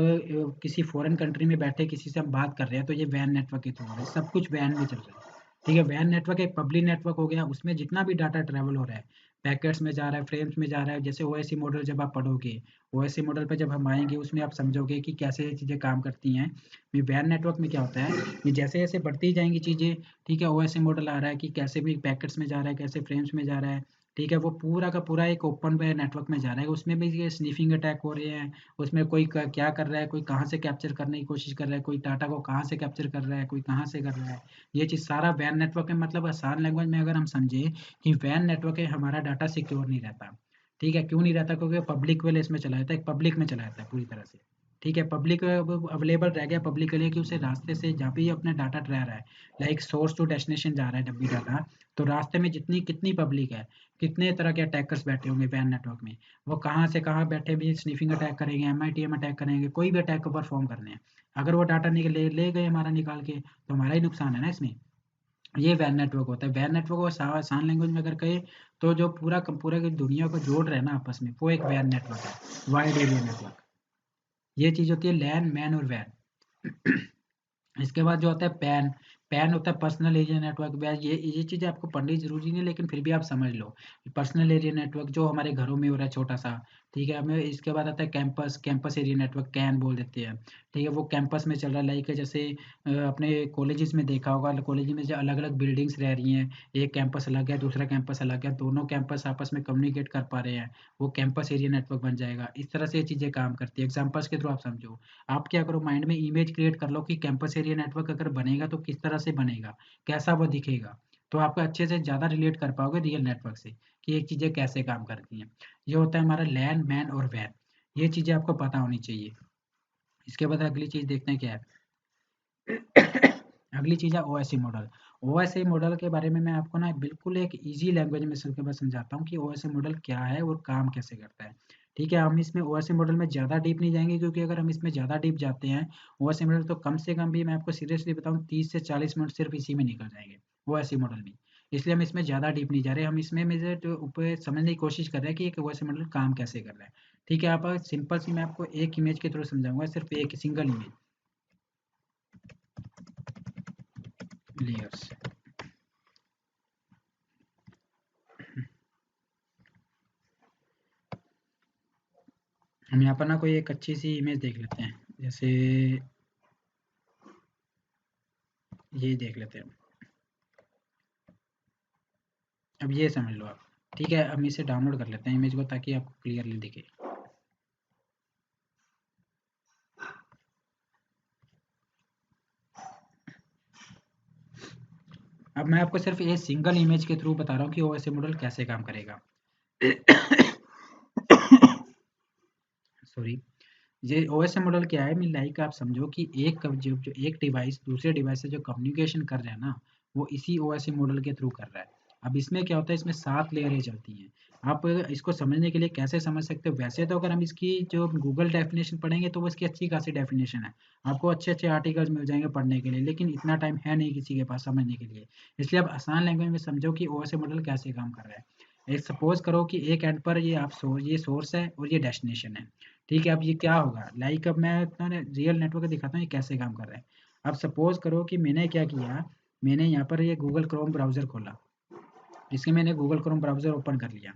किसी फॉरेन कंट्री में बैठे किसी से हम बात कर रहे हैं, तो ये वैन नेटवर्क के थ्रू हो रहा है, सब कुछ वैन में चल रहा है। ठीक है, वैन नेटवर्क एक पब्लिक नेटवर्क हो गया, उसमें जितना भी डाटा ट्रैवल हो रहा है, पैकेट्स में जा रहा है, फ्रेम्स में जा रहा है। जैसे ओएससी मॉडल जब आप पढ़ोगे, ओएससी मॉडल पे जब हम आएंगे, उसमें आप समझोगे कि कैसे ये चीज़ें काम करती हैं। वैन नेटवर्क में क्या होता है कि जैसे जैसे बढ़ती जाएंगी चीज़ें, ठीक है, ओएसए मॉडल आ रहा है कि कैसे भी पैकेट्स में जा रहा है, कैसे फ्रेम्स में जा रहा है। ठीक है, वो पूरा का पूरा एक ओपन पे नेटवर्क में जा रहा है, उसमें भी ये स्निफिंग अटैक हो रहे हैं। उसमें कोई क्या कर रहा है, कोई कहाँ से कैप्चर करने की कोशिश कर रहा है, कोई डाटा को कहाँ से कैप्चर कर रहा है, कोई कहाँ से कर रहा है। ये चीज़ सारा वैन नेटवर्क है। मतलब आसान लैंग्वेज में अगर हम समझें कि वैन नेटवर्क है, हमारा डाटा सिक्योर नहीं रहता। ठीक है, क्यों नहीं रहता, क्योंकि पब्लिक वाले इसमें चला जाता है, पब्लिक में चला जाता है पूरी तरह से। ठीक है, पब्लिक अवेलेबल रह गया पब्लिक के लिए, कि उसे रास्ते से जहाँ भी अपना डाटा रह रहा है, लाइक सोर्स टू डेस्टिनेशन जा रहा है जब भी डाटा, तो रास्ते में जितनी कितनी पब्लिक है, कितने तरह के अटैकर्स बैठे होंगे वैन नेटवर्क में, वो कहाँ से कहाँ बैठे भी स्निफिंग अटैक करेंगे, एमआईटीएम अटैक करेंगे, कोई भी अटैक को परफॉर्म करने हैं। अगर वो डाटा ले गए हमारा निकाल के, तो हमारा ही नुकसान है ना इसमें। ये वैन नेटवर्क होता है। वैन नेटवर्क को आसान लैंग्वेज में अगर कहे, तो जो पूरा की दुनिया को जोड़ रहे हैं ना आपस में, वो एक वैन नेटवर्क है, वाइड एरिया नेटवर्क। ये चीज़ होती है लैन, मैन और वैन। इसके बाद जो होता है पैन। पैन होता है पर्सनल एरिया नेटवर्क। ये चीज़ें आपको पढ़नी ज़रूरी नहीं है, लेकिन फिर भी आप समझ लो। पर्सनल एरिया नेटवर्क जो हमारे घरों में हो रहा है छोटा सा। ठीक है, हमें इसके बाद आता है campus, campus area network, can बोल देते हैं। ठीक है, वो कैंपस में चल रहा है, लाइक जैसे अपने कॉलेजेस में देखा होगा, कॉलेज में जो अलग अलग बिल्डिंग्स रह रही हैं, एक कैंपस अलग है, दूसरा कैंपस अलग है, दोनों कैंपस आपस में कम्युनिकेट कर पा रहे हैं, वो कैंपस एरिया नेटवर्क बन जाएगा। इस तरह से ये चीज़ें काम करती है, एग्जाम्पल्स के थ्रू आप समझो। आप क्या करो, माइंड में इमेज क्रिएट कर लो कि कैंपस एरिया नेटवर्क अगर बनेगा तो किस तरह से बनेगा, कैसा वो दिखेगा। तो आपको अच्छे से ज़्यादा रिलेट कर पाओगे रियल नेटवर्क से, कि ये चीज़ें कैसे काम करती हैं। ये होता है हमारा लैन, मैन और वैन। ये चीज़ें आपको पता होनी चाहिए। इसके बाद अगली चीज़ देखते हैं क्या है। अगली चीज़ है ओएससी मॉडल। ओएससी मॉडल के बारे में मैं आपको ना बिल्कुल एक ईजी लैंग्वेज में सबके बाद समझाता हूँ कि ओएससी मॉडल क्या है और काम कैसे करता है। ठीक है, हम इसमें ओएससी मॉडल में ज़्यादा डीप नहीं जाएंगे, क्योंकि अगर हम इसमें ज़्यादा डीप जाते हैं ओएससी मॉडल, तो कम से कम भी मैं आपको सीरियसली बताऊँ 30 से 40 मिनट सिर्फ इसी में निकल जाएंगे, ओएससी मॉडल में। इसलिए हम इसमें ज़्यादा डीप नहीं जा रहे, हम इसमें मेजर जो ऊपर समझने की कोशिश कर रहे हैं कि एक ओएससी मॉडल काम कैसे कर रहा है। ठीक है, आप सिंपल सी मैं आपको एक इमेज के थ्रू समझाऊंगा, सिर्फ एक सिंगल इमेज। लेयर्स, हम यहाँ पर ना कोई एक अच्छी सी इमेज देख लेते हैं, जैसे ये देख लेते हैं। अब ये समझ लो आप। ठीक है, हम इसे डाउनलोड कर लेते हैं इमेज को, ताकि आपको क्लियरली दिखे। अब मैं आपको सिर्फ ये सिंगल इमेज के थ्रू बता रहा हूँ कि ओएसए मॉडल कैसे काम करेगा। सॉरी, ये ओएसए मॉडल क्या है, मैं लाइक आप समझो कि जो एक डिवाइस दूसरे डिवाइस से जो कम्युनिकेशन कर रहा है ना, वो इसी ओएसए मॉडल के थ्रू कर रहा है। अब इसमें क्या होता है, इसमें 7 लेयरें चलती हैं। आप इसको समझने के लिए कैसे समझ सकते हो, वैसे तो अगर हम इसकी जो गूगल डेफिनेशन पढ़ेंगे तो वो इसकी अच्छी खासी डेफिनेशन है, आपको अच्छे अच्छे आर्टिकल्स मिल जाएंगे पढ़ने के लिए, लेकिन इतना टाइम है नहीं किसी के पास समझने के लिए। इसलिए आप आसान लैंग्वेज में समझो कि ओएसए मॉडल कैसे काम कर रहा है। एक सपोज करो कि एक एंड पर ये सोर्स है और ये डेस्टिनेशन है। ठीक है, अब ये क्या होगा, लाइक अब मैं रियल नेटवर्क दिखाता हूँ ये कैसे काम कर रहा है। अब सपोज करो कि मैंने क्या किया, मैंने यहाँ पर ये गूगल क्रोम ब्राउज़र खोला, इसके मैंने गूगल क्रोम ब्राउज़र ओपन कर लिया।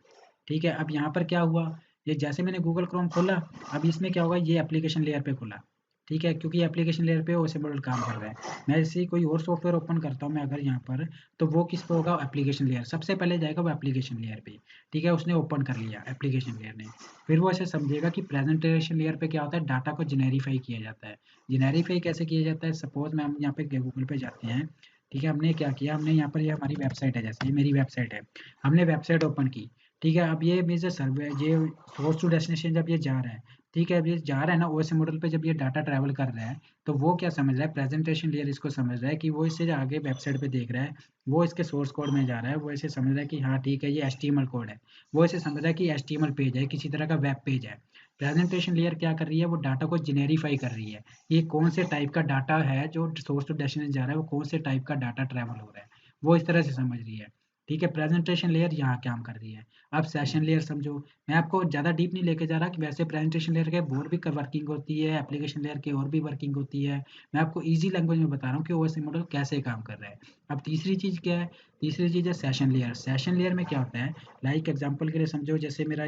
ठीक है, अब यहाँ पर क्या हुआ, ये जैसे मैंने गूगल क्रोम खोला, अब इसमें क्या होगा, ये एप्लीकेशन लेयर पे खुला। ठीक है, क्योंकि एप्लीकेशन लेयर पे ओएस मॉडल काम कर रहा है। मैं जैसे ही कोई और सॉफ्टवेयर ओपन करता हूँ मैं अगर यहाँ पर, तो वो किस पे होगा, एप्लीकेशन लेयर सबसे पहले जाएगा वो एप्लीकेशन लेयर पे। ठीक है, उसने ओपन कर लिया एप्लीकेशन लेयर ने, फिर वो ऐसे समझेगा कि प्रेजेंटेशन लेयर पे क्या होता है, डाटा को जेनेरीफाई किया जाता है। जेनेरीफाई कैसे किया जाता है, सपोज मैं हम यहाँ पे गूगल पे जाते हैं। ठीक है, हमने क्या किया, हमने यहाँ पर ये हमारी वेबसाइट है, जैसे ये मेरी वेबसाइट है, हमने वेबसाइट ओपन की। ठीक है, अब ये मेरे सर्वे ये सोर्स टू डेस्टिनेशन जब ये जा रहा है, ठीक है, अब ये जा रहा है ना ओएसएम मॉडल पे, जब ये डाटा ट्रैवल कर रहा है, तो वो क्या समझ रहा है, प्रेजेंटेशन लेयर इसको समझ रहा है कि वो इससे आगे वेबसाइट पे देख रहा है, वो इसके सोर्स कोड में जा रहा है, वो ऐसे समझ रहा है कि हाँ ठीक है ये एचटीएमएल कोड है, वो ऐसे समझ रहा है कि एचटीएमएल पेज है, किसी तरह का वेब पेज है। प्रेजेंटेशन लेयर क्या कर रही है, वो डाटा को जेनेरीफाई कर रही है, ये कौन से टाइप का डाटा है जो सोर्स टू डेस्टिनेशन जा रहा है, वो कौन से टाइप का डाटा ट्रैवल हो रहा है, वो इस तरह से समझ रही है। ठीक है, प्रेजेंटेशन लेयर यहाँ काम कर रही है। अब सेशन लेयर समझो, मैं आपको ज़्यादा डीप नहीं लेके जा रहा कि वैसे प्रेजेंटेशन लेयर के और भी वर्किंग होती है, एप्लीकेशन लेयर की और भी वर्किंग होती है। मैं आपको ईजी लैंग्वेज में बता रहा हूँ कि ओएसएम मॉडल कैसे काम कर रहा है। अब तीसरी चीज़ क्या है, तीसरी चीज़ है सेशन लेयर। सेशन लेयर में क्या होता है, लाइक एग्जांपल के लिए समझो, जैसे मेरा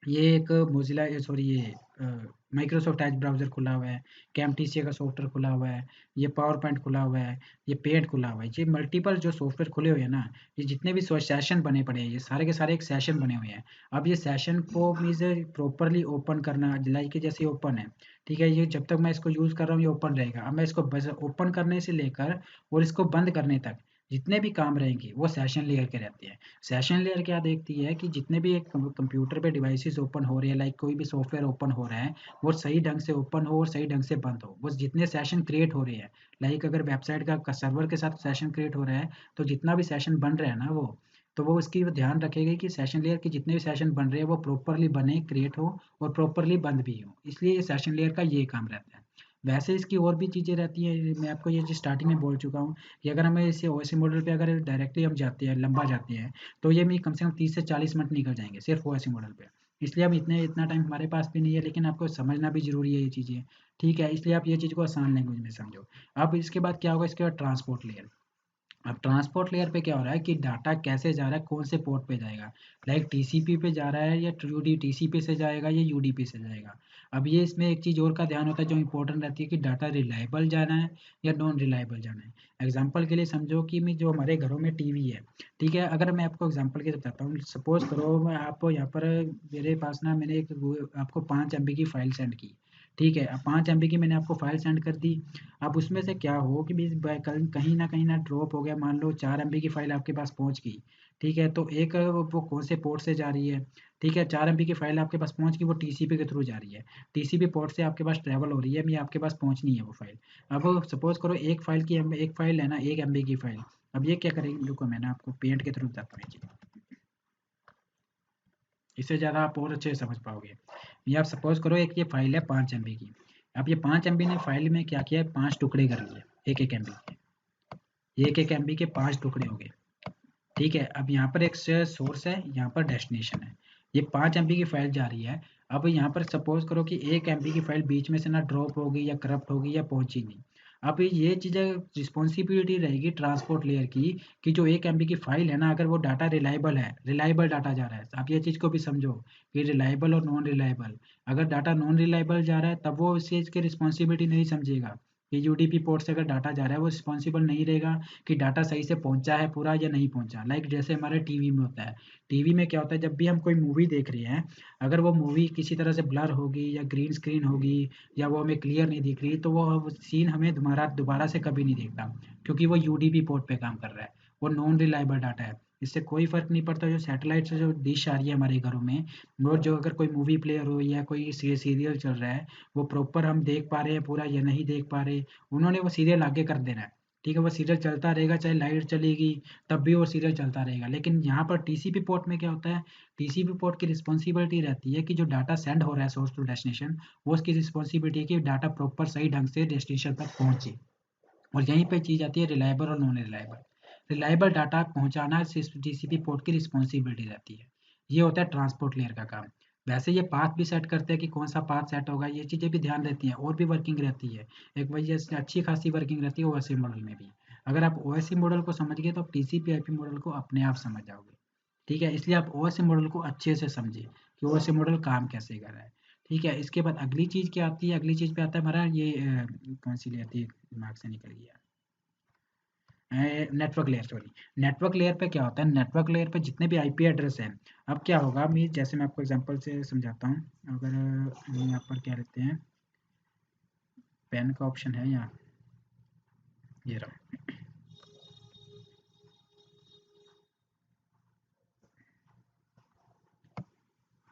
ये एक मोज़िला सॉरी ये माइक्रोसॉफ्ट एज ब्राउज़र खुला हुआ है, कैमटीसीए का सॉफ्टवेयर खुला हुआ है, ये पावर पॉइंट खुला हुआ है, ये पेंट खुला हुआ है, ये मल्टीपल जो सॉफ्टवेयर खुले हुए हैं ना, ये जितने भी सेशन बने पड़े हैं, ये सारे के सारे एक सेशन बने हुए हैं। अब ये सेशन को मुझे प्रॉपरली ओपन करना, लाइक जैसे ओपन है, ठीक है, ये जब तक मैं इसको यूज़ कर रहा हूँ ये ओपन रहेगा। अब मैं इसको बस ओपन करने से लेकर और इसको बंद करने तक जितने भी काम रहेंगे वो सेशन लेयर के रहते हैं। सेशन लेयर क्या देखती है कि जितने भी एक कंप्यूटर पे डिवाइसेस ओपन हो रहे हैं, लाइक कोई भी सॉफ्टवेयर ओपन हो रहा है, वो सही ढंग से ओपन हो और सही ढंग से बंद हो। वो जितने सेशन क्रिएट हो रहे हैं, लाइक अगर वेबसाइट का सर्वर के साथ सेशन क्रिएट हो रहा है, तो जितना भी सेशन बन रहा है ना वो, तो वो उसकी ध्यान रखेगी कि सेशन लेयर के जितने भी सेशन बन रहे हैं वो प्रॉपरली बने, क्रिएट हो और प्रॉपरली बंद भी हो। इसलिए ये सेशन लेयर का ये काम रहता है। वैसे इसकी और भी चीज़ें रहती हैं, मैं आपको ये चीज़ स्टार्टिंग में बोल चुका हूँ कि अगर हमें इसे ओएसएम मॉडल पे अगर डायरेक्टली हम जाते हैं, लंबा जाते हैं, तो ये भी कम से कम 30 से 40 मिनट निकल जाएँगे सिर्फ़ ओएसएम मॉडल पे। इसलिए अब इतना टाइम हमारे पास भी नहीं है, लेकिन आपको समझना भी ज़रूरी है ये चीज़ें। ठीक है? इसलिए आप ये चीज़ को आसान लैंग्वेज में समझो। अब इसके बाद क्या होगा, इसके बाद ट्रांसपोर्ट लेयर। अब ट्रांसपोर्ट लेयर पे क्या हो रहा है कि डाटा कैसे जा रहा है, कौन से पोर्ट पे जाएगा, लाइक टीसीपी पे जा रहा है या टीसीपी से जाएगा या यूडीपी से जाएगा। अब ये इसमें एक चीज़ और का ध्यान होता है जो इंपॉर्टेंट रहती है कि डाटा रिलायबल जाना है या नॉन रिलायबल जाना है। एग्जांपल के लिए समझो कि मैं जो हमारे घरों में टीवी है, ठीक है, अगर मैं आपको एग्जांपल के लिए बताता हूँ, सपोज करो मैं आपको यहाँ पर मेरे पास ना मैंने आपको 5 MB की फाइल सेंड की। ठीक है, अब 5 MB की मैंने आपको फाइल सेंड कर दी। अब उसमें से क्या हो कि बीच कहीं ना ड्रॉप हो गया, मान लो 4 MB की फाइल आपके पास पहुंच गई। ठीक है, तो एक वो कौन से पोर्ट से जा रही है, ठीक है, 4 MB की फाइल आपके पास पहुंच गई, वो टीसीपी के थ्रू जा रही है, टीसीपी पोर्ट से आपके पास ट्रैवल हो रही है, ये आपके पास पहुंचनी है वो फाइल। अब सपोज करो एक फाइल है ना, 1 MB की फाइल। अब ये क्या करेंगे, रुको मैं ना आपको पेंट के थ्रू बताता हूँ ये चीज़। इससे ज़्यादा आप और अच्छे से समझ पाओगे। ये आप सपोज करो एक ये फाइल है 5 MB की। अब ये 5 MB ने फाइल में क्या किया है, 5 टुकड़े कर लिए, एक एक एम बी के, एक एक एमबी के 5 टुकड़े हो गए। ठीक है, अब यहाँ पर एक सोर्स है, यहाँ पर डेस्टिनेशन है, ये 5 MB की फाइल जा रही है। अब यहाँ पर सपोज करो कि 1 MB की फाइल बीच में से ना ड्रॉप होगी या करप्ट होगी या पहुंची नहीं। अब ये चीज़ें रिस्पॉन्सिबिलिटी रहेगी ट्रांसपोर्ट लेयर की कि जो 1 MB की फाइल है ना, अगर वो डाटा रिलायबल है, रिलायबल डाटा जा रहा है, आप ये चीज़ को भी समझो कि रिलायबल और नॉन रिलायबल। अगर डाटा नॉन रिलायबल जा रहा है तब वो इस चीज़ की रिस्पॉन्सिबिलिटी नहीं समझेगा कि यूडीपी पोर्ट से अगर डाटा जा रहा है वो रिस्पॉन्सिबल नहीं रहेगा कि डाटा सही से पहुंचा है पूरा या नहीं पहुंचा। लाइक जैसे हमारे टीवी में होता है, टीवी में क्या होता है, जब भी हम कोई मूवी देख रहे हैं, अगर वो मूवी किसी तरह से ब्लर होगी या ग्रीन स्क्रीन होगी या वो हमें क्लियर नहीं दिख रही, तो वो सीन हमें दोबारा से कभी नहीं दिखता, क्योंकि वो यूडीपी पोर्ट पे काम कर रहा है, वो नॉन रिलायबल डाटा है। इससे कोई फर्क नहीं पड़ता जो सैटेलाइट से जो डिश आ रही है हमारे घरों में, और जो अगर कोई मूवी प्लेयर हो या कोई सीरियल चल रहा है, वो प्रॉपर हम देख पा रहे हैं पूरा या नहीं देख पा रहे, उन्होंने वो सीरियल आगे कर देना है। ठीक है, वो सीरियल चलता रहेगा, चाहे लाइट चलेगी तब भी वो सीरियल चलता रहेगा। लेकिन यहाँ पर टीसीपी पोर्ट में क्या होता है, टीसीपी पोर्ट की रिस्पॉन्सिबिलिटी रहती है कि जो डाटा सेंड हो रहा है सोर्स टू डेस्टिनेशन, वो उसकी रिस्पॉन्सिबिलिटी है कि डाटा प्रॉपर सही ढंग से डेस्टिनेशन तक पहुंचे। और यहीं पे चीज़ आती है रिलायबल और नॉन रिलायबल। रिलायबल डाटा पहुंचाना टीसीपी पोर्ट की रिस्पॉन्सिबिलिटी रहती है। ये होता है ट्रांसपोर्ट लेयर का काम। वैसे ये पाथ भी सेट करते हैं कि कौन सा पाथ सेट होगा, ये चीज़ें भी ध्यान रहती हैं और भी वर्किंग रहती है। एक वजह से अच्छी खासी वर्किंग रहती है ओएससी मॉडल में भी। अगर आप ओएससी मॉडल को समझ गए तो आप टीसीपी आईपी मॉडल को अपने आप समझ जाओगे। ठीक है, इसलिए आप ओएससी मॉडल को अच्छे से समझिए कि ओएससी मॉडल काम कैसे कर रहा है। ठीक है, इसके बाद अगली चीज़ क्या आती है, अगली चीज़ पे आता है हमारा ये कौन सी लेयर थी, दिमाग से निकल गया, network layer, sorry. Network layer पे क्या होता है, नेटवर्क लेयर पे जितने भी आईपी एड्रेस हैं, अब क्या होगा, मैं जैसे मैं आपको एग्जांपल से समझाता हूँ। अगर हम यहाँ पर क्या लेते हैं, पेन का ऑप्शन है यहाँ, ये रहा।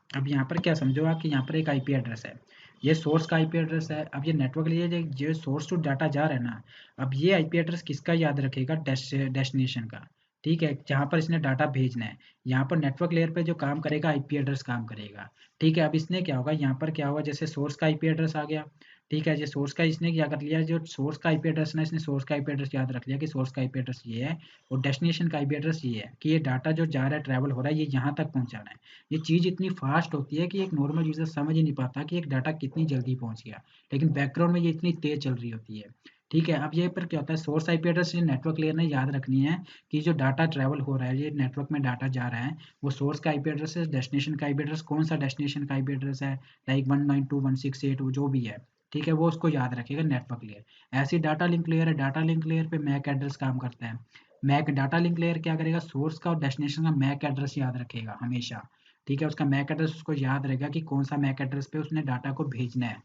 अब यहाँ पर क्या समझो आप कि यहाँ पर एक आईपी एड्रेस है, ये सोर्स का आईपी एड्रेस है। अब ये नेटवर्क लिए जो सोर्स टू डाटा जा रहा है ना, अब ये आईपी एड्रेस किसका याद रखेगा, डेस्टिनेशन का। ठीक है, जहाँ पर इसने डाटा भेजना है, यहाँ पर नेटवर्क लेयर पे जो काम करेगा आईपी एड्रेस काम करेगा। ठीक है, अब इसने क्या होगा, यहाँ पर क्या होगा, जैसे सोर्स का आईपी एड्रेस आ गया। ठीक है, ये सोर्स का इसने क्या कर लिया, जो सोर्स का आईपी एड्रेस ना, इसने सोर्स का आईपी एड्रेस याद रख लिया कि सोर्स का आईपी एड्रेस ये है और डेस्टिनेशन का आईपी एड्रेस ये है कि ये डाटा जो जा रहा है, ट्रैवल हो रहा है, ये यहाँ तक पहुँचाना है। ये चीज़ इतनी फास्ट होती है कि एक नॉर्मल यूज़र समझ ही नहीं पाता कि एक डाटा कितनी जल्दी पहुंच गया, लेकिन बैकग्राउंड में ये इतनी तेज चल रही होती है। ठीक है, अब ये पर क्या होता है, source IP address network layer ने याद रखनी है कि जो डाटा ट्रैवल हो रहा है, ये नेटवर्क में डाटा जा रहा है, वो सोर्स का आईपी एड्रेस है, डेस्टिनेशन का आईपी एड्रेस, कौन सा डेस्टिनेशन का आईपी एड्रेस है, लाइक 192.168 जो भी है। ठीक है, वो उसको याद रखेगा नेटवर्क लेयर। ऐसी डाटा लिंक लेयर है, डाटा लिंक लेयर पे मैक एड्रेस काम करता है। मैक डाटा लिंक लेयर क्या करेगा, सोर्स का और डेस्टिनेशन का मैक एड्रेस याद रखेगा हमेशा। ठीक है, उसका मैक एड्रेस उसको याद रहेगा कि कौन सा मैक एड्रेस पे उसने डाटा को भेजना है।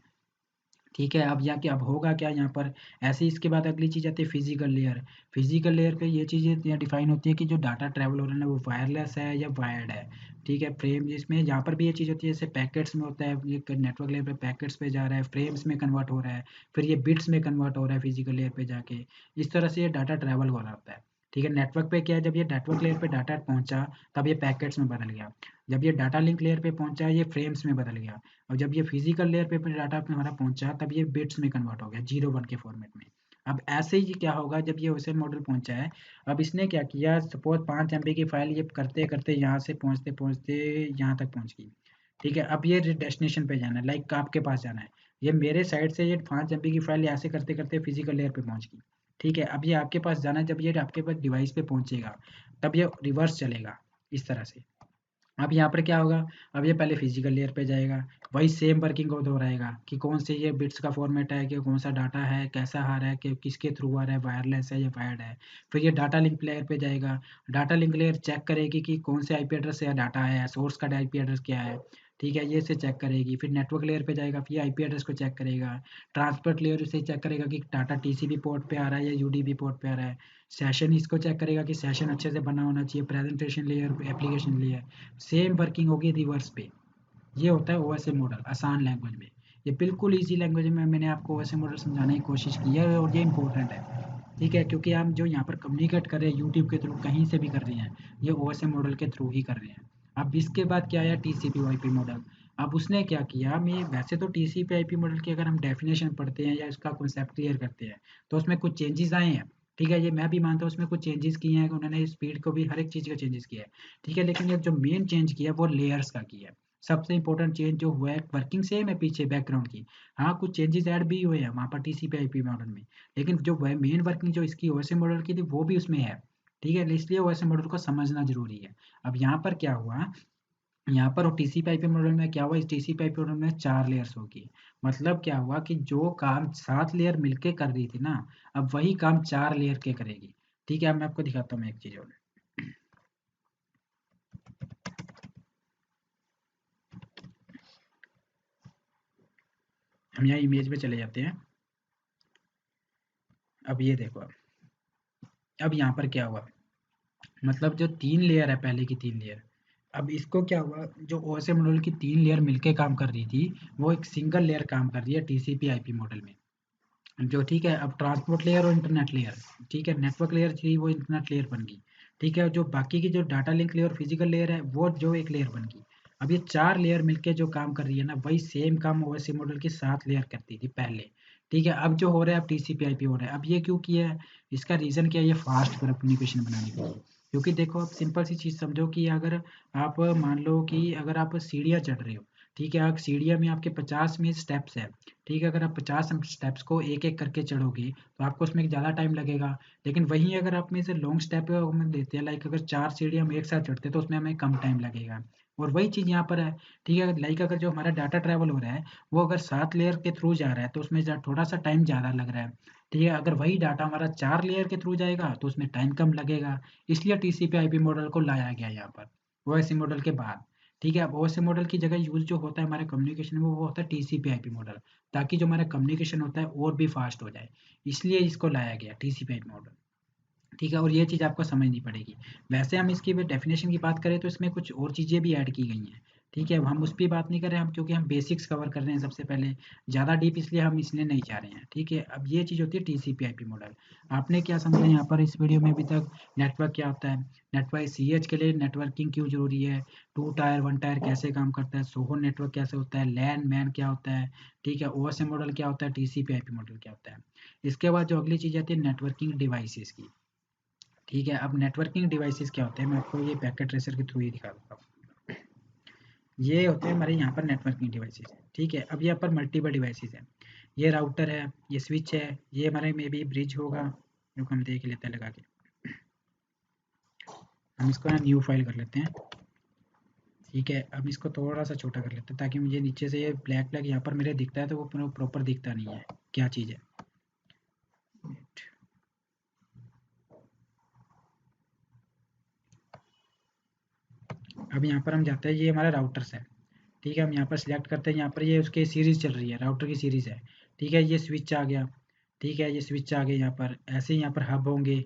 ठीक है, अब यहाँ क्या, अब होगा क्या यहाँ पर, ऐसे ही इसके बाद अगली चीज़ आती है फिजिकल लेयर। फिजिकल लेयर पे ये चीज़ें यहाँ डिफाइन होती है कि जो डाटा ट्रैवल हो रहा है ना, वो वायरलेस है या वायर्ड है। ठीक है, फ्रेम जिसमें यहाँ पर भी ये चीज़ होती है, जैसे पैकेट्स में होता है, ये नेटवर्क लेयर पे पैकेट्स पे जा रहा है, फ्रेम्स में कन्वर्ट हो रहा है, फिर ये बिट्स में कन्वर्ट हो रहा है फिजिकल लेयर पे जाके। इस तरह से ये डाटा ट्रैवल हो रहा होता है। ठीक है, नेटवर्क पे क्या है, जब ये नेटवर्क लेयर पे डाटा पहुंचा, तब ये पैकेट्स में बदल गया। जब ये डाटा लिंक लेयर पे पहुंचा, ये फ्रेम्स में बदल गया। और जब ये फिजिकल लेयर पे डाटा हमारा पहुंचा, तब ये बिट्स में कन्वर्ट हो गया, 0 1 के फॉर्मेट में। अब ऐसे ही क्या होगा, जब ये ओएसएम मॉडल पहुंचा है, अब इसने क्या किया, सपोज 5 MB की फाइल ये करते करते यहाँ से पहुंचते पहुंचते यहाँ तक पहुंच गई। ठीक है, अब ये डेस्टिनेशन पे जाना है, लाइक आपके पास जाना है, ये मेरे साइड से ये 5 MB की फाइल ऐसे करते करते फिजिकल लेयर पे पहुंच गई। ठीक है, अब ये आपके पास जाना है, जब ये आपके पास डिवाइस पे पहुंचेगा, तब ये रिवर्स चलेगा इस तरह से। अब यहाँ पर क्या होगा, अब ये पहले फिजिकल लेयर पे जाएगा, वही सेम वर्किंग को दोहराएगा कि कौन से ये बिट्स का फॉर्मेट है, कि कौन सा डाटा है, कैसा आ रहा है, कि किसके थ्रू आ रहा है, वायरलेस है या वायर्ड है। फिर ये डाटा लिंक लेयर पे जाएगा, डाटा लिंक लेयर चेक करेगी कि कौन से आईपी एड्रेस से डाटा है, सोर्स का आईपी एड्रेस क्या है। ठीक है, ये से चेक करेगी, फिर नेटवर्क लेयर पे जाएगा, फिर आईपी एड्रेस को चेक करेगा। ट्रांसपोर्ट लेयर से चेक करेगा कि डाटा टीसीपी पोर्ट पे आ रहा है या यूडीपी पोर्ट पे आ रहा है। सेशन इसको चेक करेगा कि सेशन अच्छे से बना होना चाहिए, presentation layer, application layer. Same working होगी रिवर्स पे। ये होता है ओएसए मॉडल आसान लैंग्वेज में। ये बिल्कुल इजी लैंग्वेज में मैंने आपको ओएसए मॉडल समझाने की कोशिश की है और ये इंपॉर्टेंट है। ठीक है, क्योंकि हम जो यहाँ पर कम्युनिकेट कर रहे हैं यूट्यूब के थ्रू, कहीं से भी कर रहे हैं, ये ओएसए मॉडल के थ्रू ही कर रहे हैं। अब इसके बाद क्या आया, टीसीपी आईपी मॉडल। अब उसने क्या किया, मैं वैसे तो टीसीपी आईपी मॉडल की अगर हम डेफिनेशन पढ़ते हैं या इसका कॉन्सेप्ट क्लियर करते हैं, तो उसमें कुछ चेंजेस आए हैं। ठीक है, ये मैं भी मानता हूँ उसमें कुछ चेंजेस किए हैं, उन्होंने स्पीड को भी हर एक चीज़ का चेंजेस किया है। ठीक है, लेकिन ये जो मेन चेंज किया वो लेयर्स का किया है। सबसे इंपॉर्टेंट चेंज जो हुआ है, वर्किंग सेम है पीछे बैकग्राउंड की। हाँ, कुछ चेंजेस ऐड भी हुए हैं वहाँ पर टीसीपी आईपी मॉडल में, लेकिन जो मेन वर्किंग जो इसकी ओएसए मॉडल की थी वो भी उसमें है। ठीक है, इसलिए ओएसए मॉडल को समझना जरूरी है। अब यहाँ पर क्या हुआ, यहाँ पर टीसीपी आईपी मॉडल में क्या हुआ, इस टीसीपी आईपी मॉडल में 4 लेयर्स होगी। मतलब क्या हुआ कि जो काम 7 लेयर मिलके कर रही थी ना, अब वही काम 4 लेयर के करेगी। ठीक है, अब मैं आपको दिखाता हूँ एक चीज और। हम यहाँ इमेज पे चले जाते हैं। अब ये देखो, अब यहाँ पर क्या हुआ, मतलब जो 3 लेयर है, पहले की 3 लेयर, अब इसको क्या हुआ, जो ओएसए मॉडल की 3 लेयर मिलके काम कर रही थी, वो एक सिंगल लेयर काम कर रही है टीसीपी आईपी मॉडल में। जो ठीक है, अब ट्रांसपोर्ट लेयर और इंटरनेट लेयर, ठीक है, नेटवर्क लेयर थी वो इंटरनेट लेयर बन गई। ठीक है, जो बाकी की जो data link layer physical layer है, वो जो एक लेयर बन गई। अब ये 4 लेयर मिलके जो काम कर रही है ना, वही सेम काम ओएससी मॉडल की 7 लेयर करती थी पहले। ठीक है, अब जो हो रहा है, अब TCP/IP हो रहा है। अब ये क्यों किया है, इसका रीज़न क्या है, ये फास्ट कम्युनिकेशन बनाने के लिए। क्योंकि देखो, आप सिंपल सी चीज़ समझो कि अगर आप मान लो कि अगर आप सीढ़ियाँ चढ़ रहे हो, ठीक है, आप सीढ़ियाँ में आपके 50 में स्टेप्स है, ठीक है, अगर आप 50 स्टेप्स को एक-एक करके चढ़ोगे, तो आपको उसमें ज़्यादा टाइम लगेगा। लेकिन वहीं अगर आप में से लॉन्ग स्टेप हम देते हैं, लाइक अगर 4 सीढ़ियाँ हम एक साथ चढ़ते हैं, तो उसमें हमें कम टाइम लगेगा। और वही चीज़ यहाँ पर है, ठीक है, लाइक अगर जो हमारा डाटा ट्रैवल हो रहा है, वो अगर 7 लेयर के थ्रू जा रहा है, तो उसमें थोड़ा-सा टाइम ज़्यादा लग रहा है, ठीक है। अगर वही डाटा हमारा 4 लेयर के थ्रू जाएगा, तो उसमें टाइम कम लगेगा। इसलिए TCP/IP मॉडल को लाया गया यहाँ पर, ओएससी मॉडल के बाद, ठीक है। अब ओएससी मॉडल की जगह यूज़ जो होता है हमारे कम्युनिकेशन में, वो होता है TCP/IP मॉडल, ताकि जो हमारा कम्युनिकेशन होता है और भी फास्ट हो जाए। इसलिए इसको लाया गया TCP/IP मॉडल, ठीक है। और ये चीज़ आपको समझनी पड़ेगी। वैसे हम इसकी डेफिनेशन की बात करें, तो इसमें कुछ और चीज़ें भी ऐड की गई हैं, ठीक है। अब हम उस पे बात नहीं कर रहे हैं, हम क्योंकि हम बेसिक्स कवर कर रहे हैं सबसे पहले, ज़्यादा डीप इसलिए हम इसलिए नहीं जा रहे हैं, ठीक है। अब ये चीज़ होती है TCP/IP मॉडल। आपने क्या समझा यहाँ पर इस वीडियो में अभी तक? नेटवर्क क्या होता है, नेटवर्क CH के लिए नेटवर्किंग क्यों ज़रूरी है, 2 टायर 1 टायर कैसे काम करता है, सोहो नेटवर्क कैसे होता है, लैन मैन क्या होता है, ठीक है, OSM मॉडल क्या होता है, TCP/IP मॉडल क्या होता है। इसके बाद जो अगली चीज़ आती है नेटवर्किंग डिवाइसेस की, ठीक है। अब नेटवर्किंग डिवाइसेस क्या होते हैं, मैं आपको ये पैकेट ट्रेसर के थ्रू ही दिखा देता हूँ। ये होते हैं हमारे यहाँ पर नेटवर्किंग डिवाइसेस, ठीक है। अब यहाँ पर मल्टीपल डिवाइसेस हैं, ये राउटर है, ये स्विच है, ये हमारे में भी ब्रिज होगा, जो हम देख लेते हैं लगा के। हम इसको ना न्यू फाइल कर लेते हैं, ठीक है। अब इसको थोड़ा सा छोटा कर लेते हैं, ताकि मुझे नीचे से ये ब्लैक ब्लैक यहाँ पर मेरे दिखता है, तो वो प्रॉपर दिखता नहीं है क्या चीज़ है। अब यहाँ पर हम जाते हैं, ये हमारा राउटर्स है, ठीक है। हम यहाँ पर सिलेक्ट करते हैं, यहाँ पर ये उसके सीरीज़ चल रही है, राउटर की सीरीज़ है, ठीक है। ये स्विच आ गया, ठीक है, ये स्विच आ गए यहाँ पर, ऐसे ही यहाँ पर हब होंगे,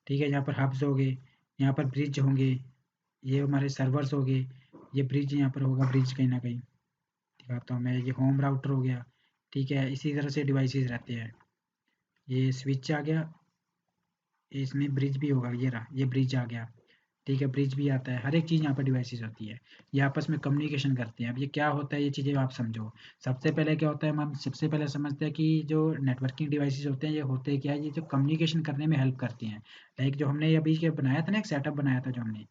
ठीक है, यहाँ पर हब्स होंगे, यहाँ पर ब्रिज होंगे, ये हमारे सर्वर्स हो गए, ये ब्रिज यहाँ पर होगा, ब्रिज कहीं ना कहीं दिखाता हूँ मैं, ये होम राउटर हो गया, ठीक है। इसी तरह से डिवाइसेस रहते हैं, ये स्विच आ गया, इसमें ब्रिज भी होगा, ये रहा, ये ब्रिज आ गया, ठीक है, ब्रिज भी आता है। हर एक चीज़ यहाँ पर डिवाइसेस होती है, ये आपस में कम्युनिकेशन करते हैं। अब ये क्या होता है, ये चीज़ें आप समझो। सबसे पहले क्या होता है, हम सबसे पहले समझते हैं कि जो नेटवर्किंग डिवाइसेस होते हैं, ये होते क्या है, ये जो कम्युनिकेशन करने में हेल्प करती हैं। लाइक जो हमने अभी के बनाया था ना, एक सेटअप बनाया था जो हमने,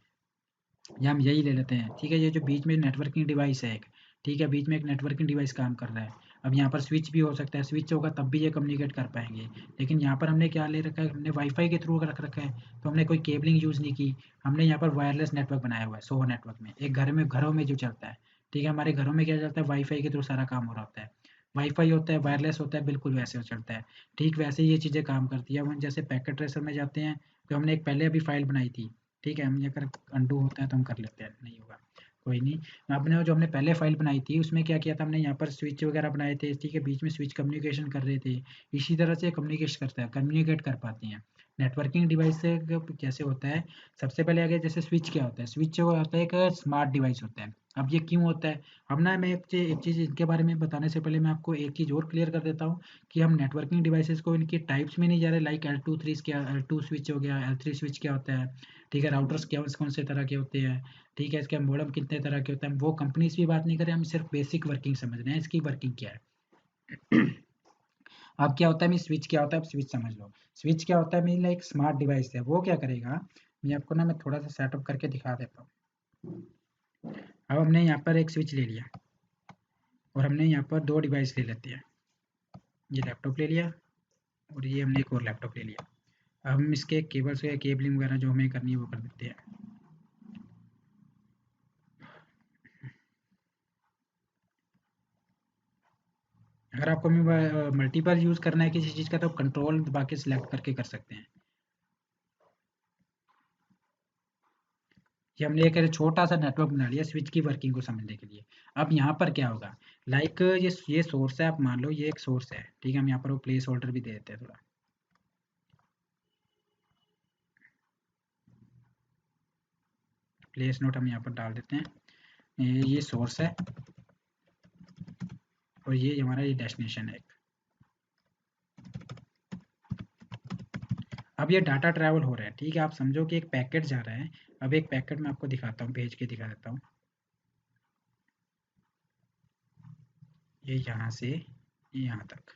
या हम यही ले लेते हैं, ठीक है। ये जो बीच में नेटवर्किंग डिवाइस है एक, ठीक है, बीच में एक नेटवर्किंग डिवाइस काम कर रहा है। अब यहाँ पर स्विच भी हो सकता है, स्विच होगा तब भी ये कम्युनिकेट कर पाएंगे। लेकिन यहाँ पर हमने क्या ले रखा है, हमने वाईफाई के थ्रू रख रखा है, तो हमने कोई केबलिंग यूज़ नहीं की। हमने यहाँ पर वायरलेस नेटवर्क बनाया हुआ है, सोहो नेटवर्क में, एक घर में, घरों में जो चलता है, ठीक है। हमारे घरों में क्या चलता है, वाईफाई के थ्रू सारा काम हो रहा होता है, वाईफाई होता है, वायरलेस होता है, बिल्कुल वैसे हो चलता है, ठीक वैसे ही ये चीज़ें काम करती है। अब हम जैसे पैकेट ट्रेसर में जाते हैं, तो हमने एक पहले अभी फाइल बनाई थी, ठीक है। हम ये अगर अनडू होता है तो हम कर लेते हैं, नहीं होगा कोई नहीं। आपने जो हमने पहले फाइल बनाई थी, उसमें क्या किया था हमने, यहाँ पर स्विच वगैरह बनाए थे, ठीक है, बीच में स्विच कम्युनिकेशन कर रहे थे। इसी तरह से कम्युनिकेशन करता है, कम्युनिकेट कर पाते हैं। नेटवर्किंग डिवाइस से कैसे होता है, सबसे पहले आगे जैसे स्विच क्या होता है, स्विच जो होता है एक स्मार्ट डिवाइस होता है। अब ये क्यों होता है, अब ना मैं एक चीज़ इनके बारे में बताने से पहले मैं आपको एक चीज़ और क्लियर कर देता हूँ, कि हम नेटवर्किंग डिवाइसेस को इनकी टाइप्स में नहीं जा रहे, लाइक L2 3 क्या, L2 स्विच हो गया, L3 स्विच क्या होता है, ठीक है, राउटर्स क्या कौन से तरह के होते हैं, ठीक है, इसके मॉडम कितने तरह के होते हैं, वो कंपनीज की बात नहीं करें, हम सिर्फ बेसिक वर्किंग समझ रहे हैं, इसकी वर्किंग क्या है। अब क्या होता है, मैं स्विच क्या होता है, अब स्विच समझ लो। स्विच क्या होता है, मेरी लाइक स्मार्ट डिवाइस है, वो क्या करेगा, मैं आपको ना मैं थोड़ा सा सेटअप करके दिखा देता हूँ। अब हमने यहाँ पर एक स्विच ले लिया, और हमने यहाँ पर 2 डिवाइस ले लेते हैं, ये लैपटॉप ले लिया, और ये हमने एक और लैपटॉप ले लिया। अब हम इसके केबल्स या केबलिंग वगैरह जो हमें करनी है वो कर देते हैं। अगर आपको मल्टीपल यूज़ करना है किसी चीज़ का, तो कंट्रोल दबा के सिलेक्ट करके कर सकते हैं। ये हमने एक छोटा सा नेटवर्क बना लिया स्विच की वर्किंग को समझने के लिए। अब यहाँ पर क्या होगा, लाइक ये सोर्स है, आप मान लो ये एक सोर्स है, ठीक है। हम यहाँ पर वो प्लेस होल्डर भी दे देते हैं थोड़ा, प्लेस नोट हम यहाँ पर डाल देते हैं। ये सोर्स है, और ये हमारा ये डेस्टिनेशन है एक। अब ये डाटा ट्रैवल हो रहा है, ठीक है, आप समझो कि एक पैकेट जा रहा है। अब एक पैकेट मैं आपको दिखाता हूँ, भेज के दिखा देता हूँ। ये यहाँ से यहाँ तक,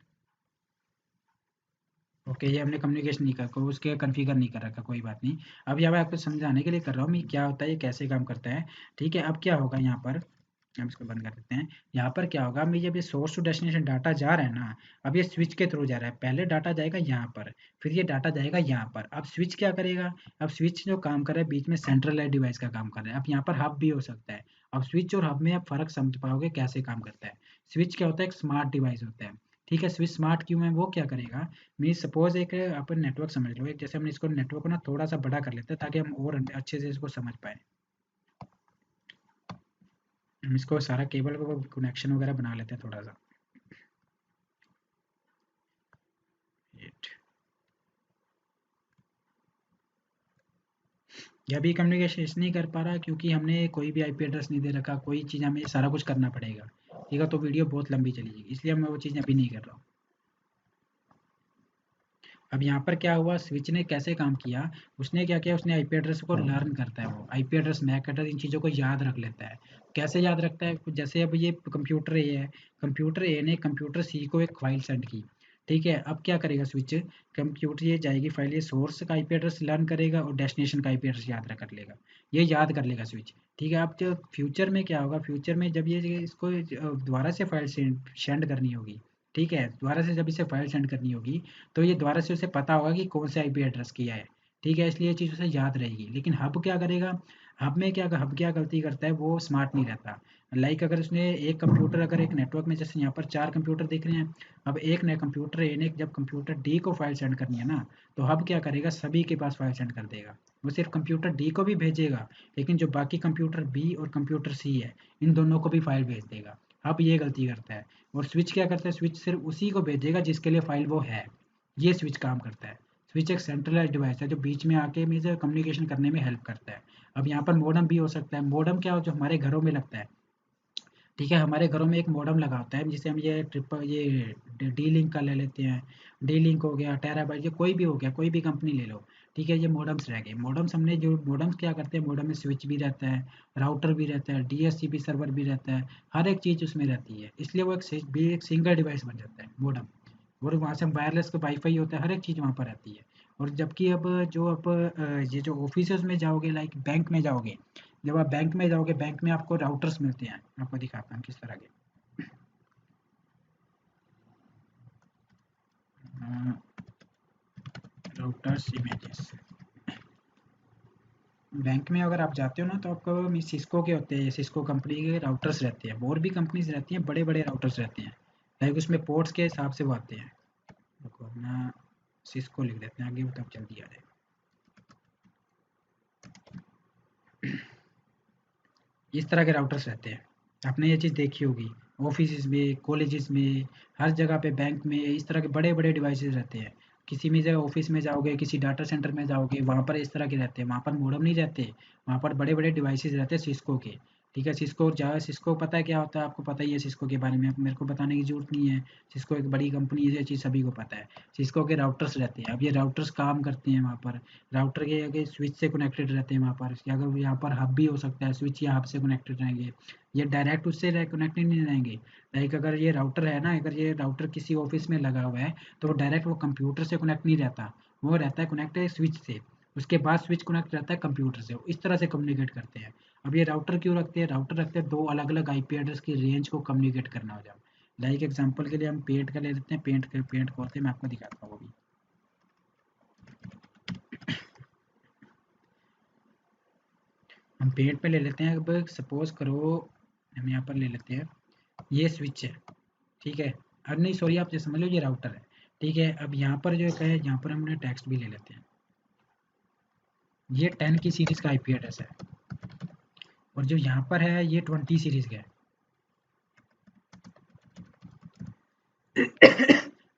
ओके, ये हमने कम्युनिकेशन नहीं कर को उसके कॉन्फ़िगर नहीं कर रखा, कोई बात नहीं। अब यहाँ मैं आपको समझाने के लिए कर रहा हूँ मैं क्या होता है, ये कैसे काम करता है, ठीक है? अब क्या होगा यहाँ पर, हम इसको बंद कर देते हैं। यहाँ पर क्या होगा, मैं जब ये सोर्स टू डेस्टिनेशन डाटा जा रहा है ना, अब ये स्विच के थ्रू जा रहा है। पहले डाटा जाएगा यहाँ पर, फिर ये डाटा जाएगा यहाँ पर। अब स्विच क्या करेगा, अब स्विच जो काम कर रहा है बीच में सेंट्रलाइज़्ड डिवाइस का काम कर रहा है। अब यहाँ पर हब भी हो सकता है। अब स्विच और हब में आप फ़र्क समझ पाओगे कैसे काम करता है। स्विच क्या होता है, एक स्मार्ट डिवाइस होता है, ठीक है? स्विच स्मार्ट क्यों है, वो क्या करेगा, मीन्स सपोज़ एक अपन नेटवर्क समझ लो, एक जैसे हम इसको नेटवर्क को ना थोड़ा-सा बड़ा कर लेते हैं ताकि हम और अच्छे से इसको समझ पाएँ। हम इसको सारा केबल को कनेक्शन वगैरह बना लेते हैं थोड़ा-सा। वेट, ये अभी कम्युनिकेशन इसलिए नहीं कर पा रहा क्योंकि हमने कोई भी आईपी एड्रेस नहीं दे रखा, कोई चीज़ हमें सारा कुछ करना पड़ेगा, ठीक है? तो वीडियो बहुत लंबी चली जाएगी, इसलिए मैं वो चीज़ अभी नहीं कर रहा हूँ। अब यहाँ पर क्या हुआ, स्विच ने कैसे काम किया, उसने क्या किया, उसने आईपी एड्रेस को लर्न करता है, वो आईपी एड्रेस, मैक एड्रेस, इन चीज़ों को याद रख लेता है। कैसे याद रखता है, जैसे अब ये कंप्यूटर ए है, कंप्यूटर ए ने कंप्यूटर सी को एक फाइल सेंड की, ठीक है? अब क्या करेगा स्विच, कंप्यूटर ये जाएगी फाइल, ये सोर्स का आईपी एड्रेस लर्न करेगा और डेस्टिनेशन का आईपी एड्रेस याद कर लेगा, ये याद कर लेगा स्विच, ठीक है? अब जो फ्यूचर में क्या होगा, फ्यूचर में जब ये इसको दोबारा से फाइल सेंड करनी होगी, ठीक है? दोबारा से जब इसे फाइल सेंड करनी होगी, तो ये दोबारा से उसे पता होगा कि कौन से आईपी एड्रेस किया है, ठीक है? इसलिए ये चीज़ उसे याद रहेगी। लेकिन हब क्या करेगा, हब क्या गलती करता है, वो स्मार्ट नहीं रहता। लाइक अगर उसने एक कंप्यूटर, अगर एक नेटवर्क में जैसे यहाँ पर 4 कंप्यूटर दिख रहे हैं, अब एक नया कंप्यूटर ए ने जब कंप्यूटर डी को फाइल सेंड करनी है ना, तो हब क्या करेगा, सभी के पास फाइल सेंड कर देगा। वो सिर्फ कंप्यूटर डी को भी भेजेगा, लेकिन जो बाकी कंप्यूटर बी और कंप्यूटर सी है, इन दोनों को भी फाइल भेज देगा। हब ये गलती करता है। और स्विच क्या करता है, स्विच सिर्फ उसी को भेजेगा जिसके लिए फाइल वो है। ये स्विच काम करता है। स्विच एक सेंट्रलाइज्ड डिवाइस है जो बीच में आके मुझे कम्युनिकेशन करने में हेल्प करता है। अब यहाँ पर मॉडेम भी हो सकता है। मॉडेम क्या हो, जो हमारे घरों में लगता है, ठीक है? हमारे घरों में एक मॉडेम लगा होता है जिसे हम ये डी लिंक का ले लेते हैं। डी लिंक हो गया, टेराबाइट, ये कोई भी हो गया, कोई भी कंपनी ले लो, ठीक है? ये मॉडेम्स रह गए। मॉडेम्स हमने जो मॉडेम्स क्या करते हैं, मॉडेम में स्विच भी रहता है, राउटर भी रहता है, डीएचसीपी सर्वर भी रहता है, हर एक चीज़ उसमें रहती है। इसलिए वो एक सिंगल डिवाइस बन जाता है मॉडेम। और वहाँ से हम वायरलेस का वाईफाई होता है, हर एक चीज़ वहाँ पर रहती है। और जबकि अब ये जो ऑफिसेज में जाओगे, लाइक बैंक में जाओगे, जब आप बैंक में जाओगे, बैंक में आपको राउटर्स मिलते हैं। मैं आपको दिखाता हूँ किस तरह के, राउटर्स इमेजेस। बैंक में अगर आप जाते हो ना, तो आपको सिस्को के होते हैं, सिस्को कंपनी के राउटर्स रहते हैं। और भी कंपनीज रहती हैं, बड़े बड़े राउटर्स रहते हैं, लाइक उसमें पोर्ट्स के हिसाब से वो आते हैं। देखो अपना सिस्को लिख देते हैं आगे, वो तब जल्दी आ जाएगा। इस तरह के राउटर्स रहते हैं, आपने ये चीज़ देखी होगी। ऑफिस में, कॉलेजेस में, हर जगह पे, बैंक में इस तरह के बड़े बड़े डिवाइसेस रहते हैं। किसी भी जगह ऑफिस में जाओगे, किसी डाटा सेंटर में जाओगे, वहाँ पर इस तरह के रहते हैं। वहाँ पर मॉडेम नहीं रहते, वहाँ पर बड़े बड़े डिवाइसेस रहते हैं सिस्को के, ठीक है? सिस्को पता है क्या होता है, आपको पता ही है सिस्को के बारे में, मेरे को बताने की जरूरत नहीं है। सिस्को एक बड़ी कंपनी है, ये चीज़ सभी को पता है। सिस्को के राउटर्स रहते हैं। अब ये राउटर्स काम करते हैं वहाँ पर, राउटर के आगे स्विच से कनेक्टेड रहते हैं वहाँ पर। अगर यहाँ पर हब भी हो सकता है, स्विच या हब से कनेक्टेड रहेंगे, ये डायरेक्ट उससे कनेक्टेड नहीं रहेंगे। लाइक अगर ये राउटर है ना, अगर ये राउटर किसी ऑफिस में लगा हुआ है, तो वो डायरेक्ट वो कंप्यूटर से कनेक्ट नहीं रहता, वो रहता है कनेक्ट है स्विच से। उसके बाद स्विच कनेक्ट रहता है कंप्यूटर से, इस तरह से कम्युनिकेट करते हैं। अब ये राउटर क्यों रखते हैं, राउटर रखते हैं दो अलग अलग आईपी एड्रेस की रेंज को कम्युनिकेट करना हो जाए। लाइक एग्जांपल के लिए हम पेंट का ले लेते हैं, पेंट खोलते हैं, मैं आपको दिखाता हूँ वो भी। हम पेंट पे ले लेते हैं। अब सपोज करो, हम यहाँ पर ले लेते हैं, ये स्विच है, ठीक है? अरे नहीं सॉरी, आप ये समझ लो ये राउटर है, ठीक है? अब यहाँ पर जो है, यहाँ पर हमने टेक्स्ट भी ले लेते हैं। ये 10 की सीरीज़ का आईपी एड्रेस है, और जो यहाँ पर है ये 20 सीरीज़ का है।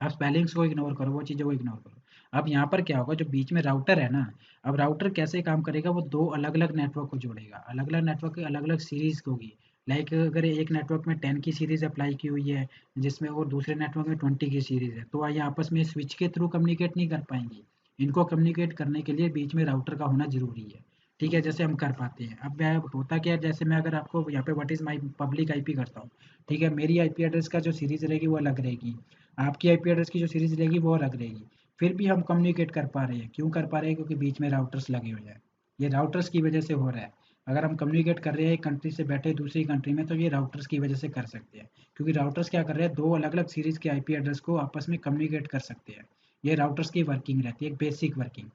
आप स्पेलिंग्स को इग्नोर करो, वो चीज़ों को इग्नोर करो। अब यहाँ पर क्या होगा, जो बीच में राउटर है ना, अब राउटर कैसे काम करेगा, वो दो अलग अलग नेटवर्क को जोड़ेगा, अलग अलग नेटवर्क की अलग अलग सीरीज़ होगी। लाइक अगर एक नेटवर्क में 10 की सीरीज़ अप्लाई की हुई है, जिसमें, और दूसरे नेटवर्क में 20 की सीरीज़ है, तो ये आपस में स्विच के थ्रू कम्युनिकेट नहीं कर पाएंगी। इनको कम्युनिकेट करने के लिए बीच में राउटर का होना ज़रूरी है, ठीक है? जैसे हम कर पाते हैं। अब मैं होता क्या है, जैसे मैं अगर आपको यहाँ पे what is my public IP करता हूँ, ठीक है? मेरी आईपी एड्रेस का जो सीरीज़ रहेगी वो अलग रहेगी, आपकी आईपी एड्रेस की जो सीरीज़ रहेगी वो अलग रहेगी। फिर भी हम कम्युनिकेट कर पा रहे हैं। क्यों कर पा रहे हैं? क्योंकि बीच में राउटर्स लगे हुए हैं। ये राउटर्स की वजह से हो रहा है। अगर हम कम्युनिकेट कर रहे हैं एक कंट्री से बैठे दूसरी कंट्री में, तो ये राउटर्स की वजह से कर सकते हैं। क्योंकि राउटर्स क्या कर रहे हैं, दो अलग अलग सीरीज के आईपी एड्रेस को आपस में कम्युनिकेट कर सकते हैं। ये राउटर्स की वर्किंग रहती है, एक बेसिक वर्किंग।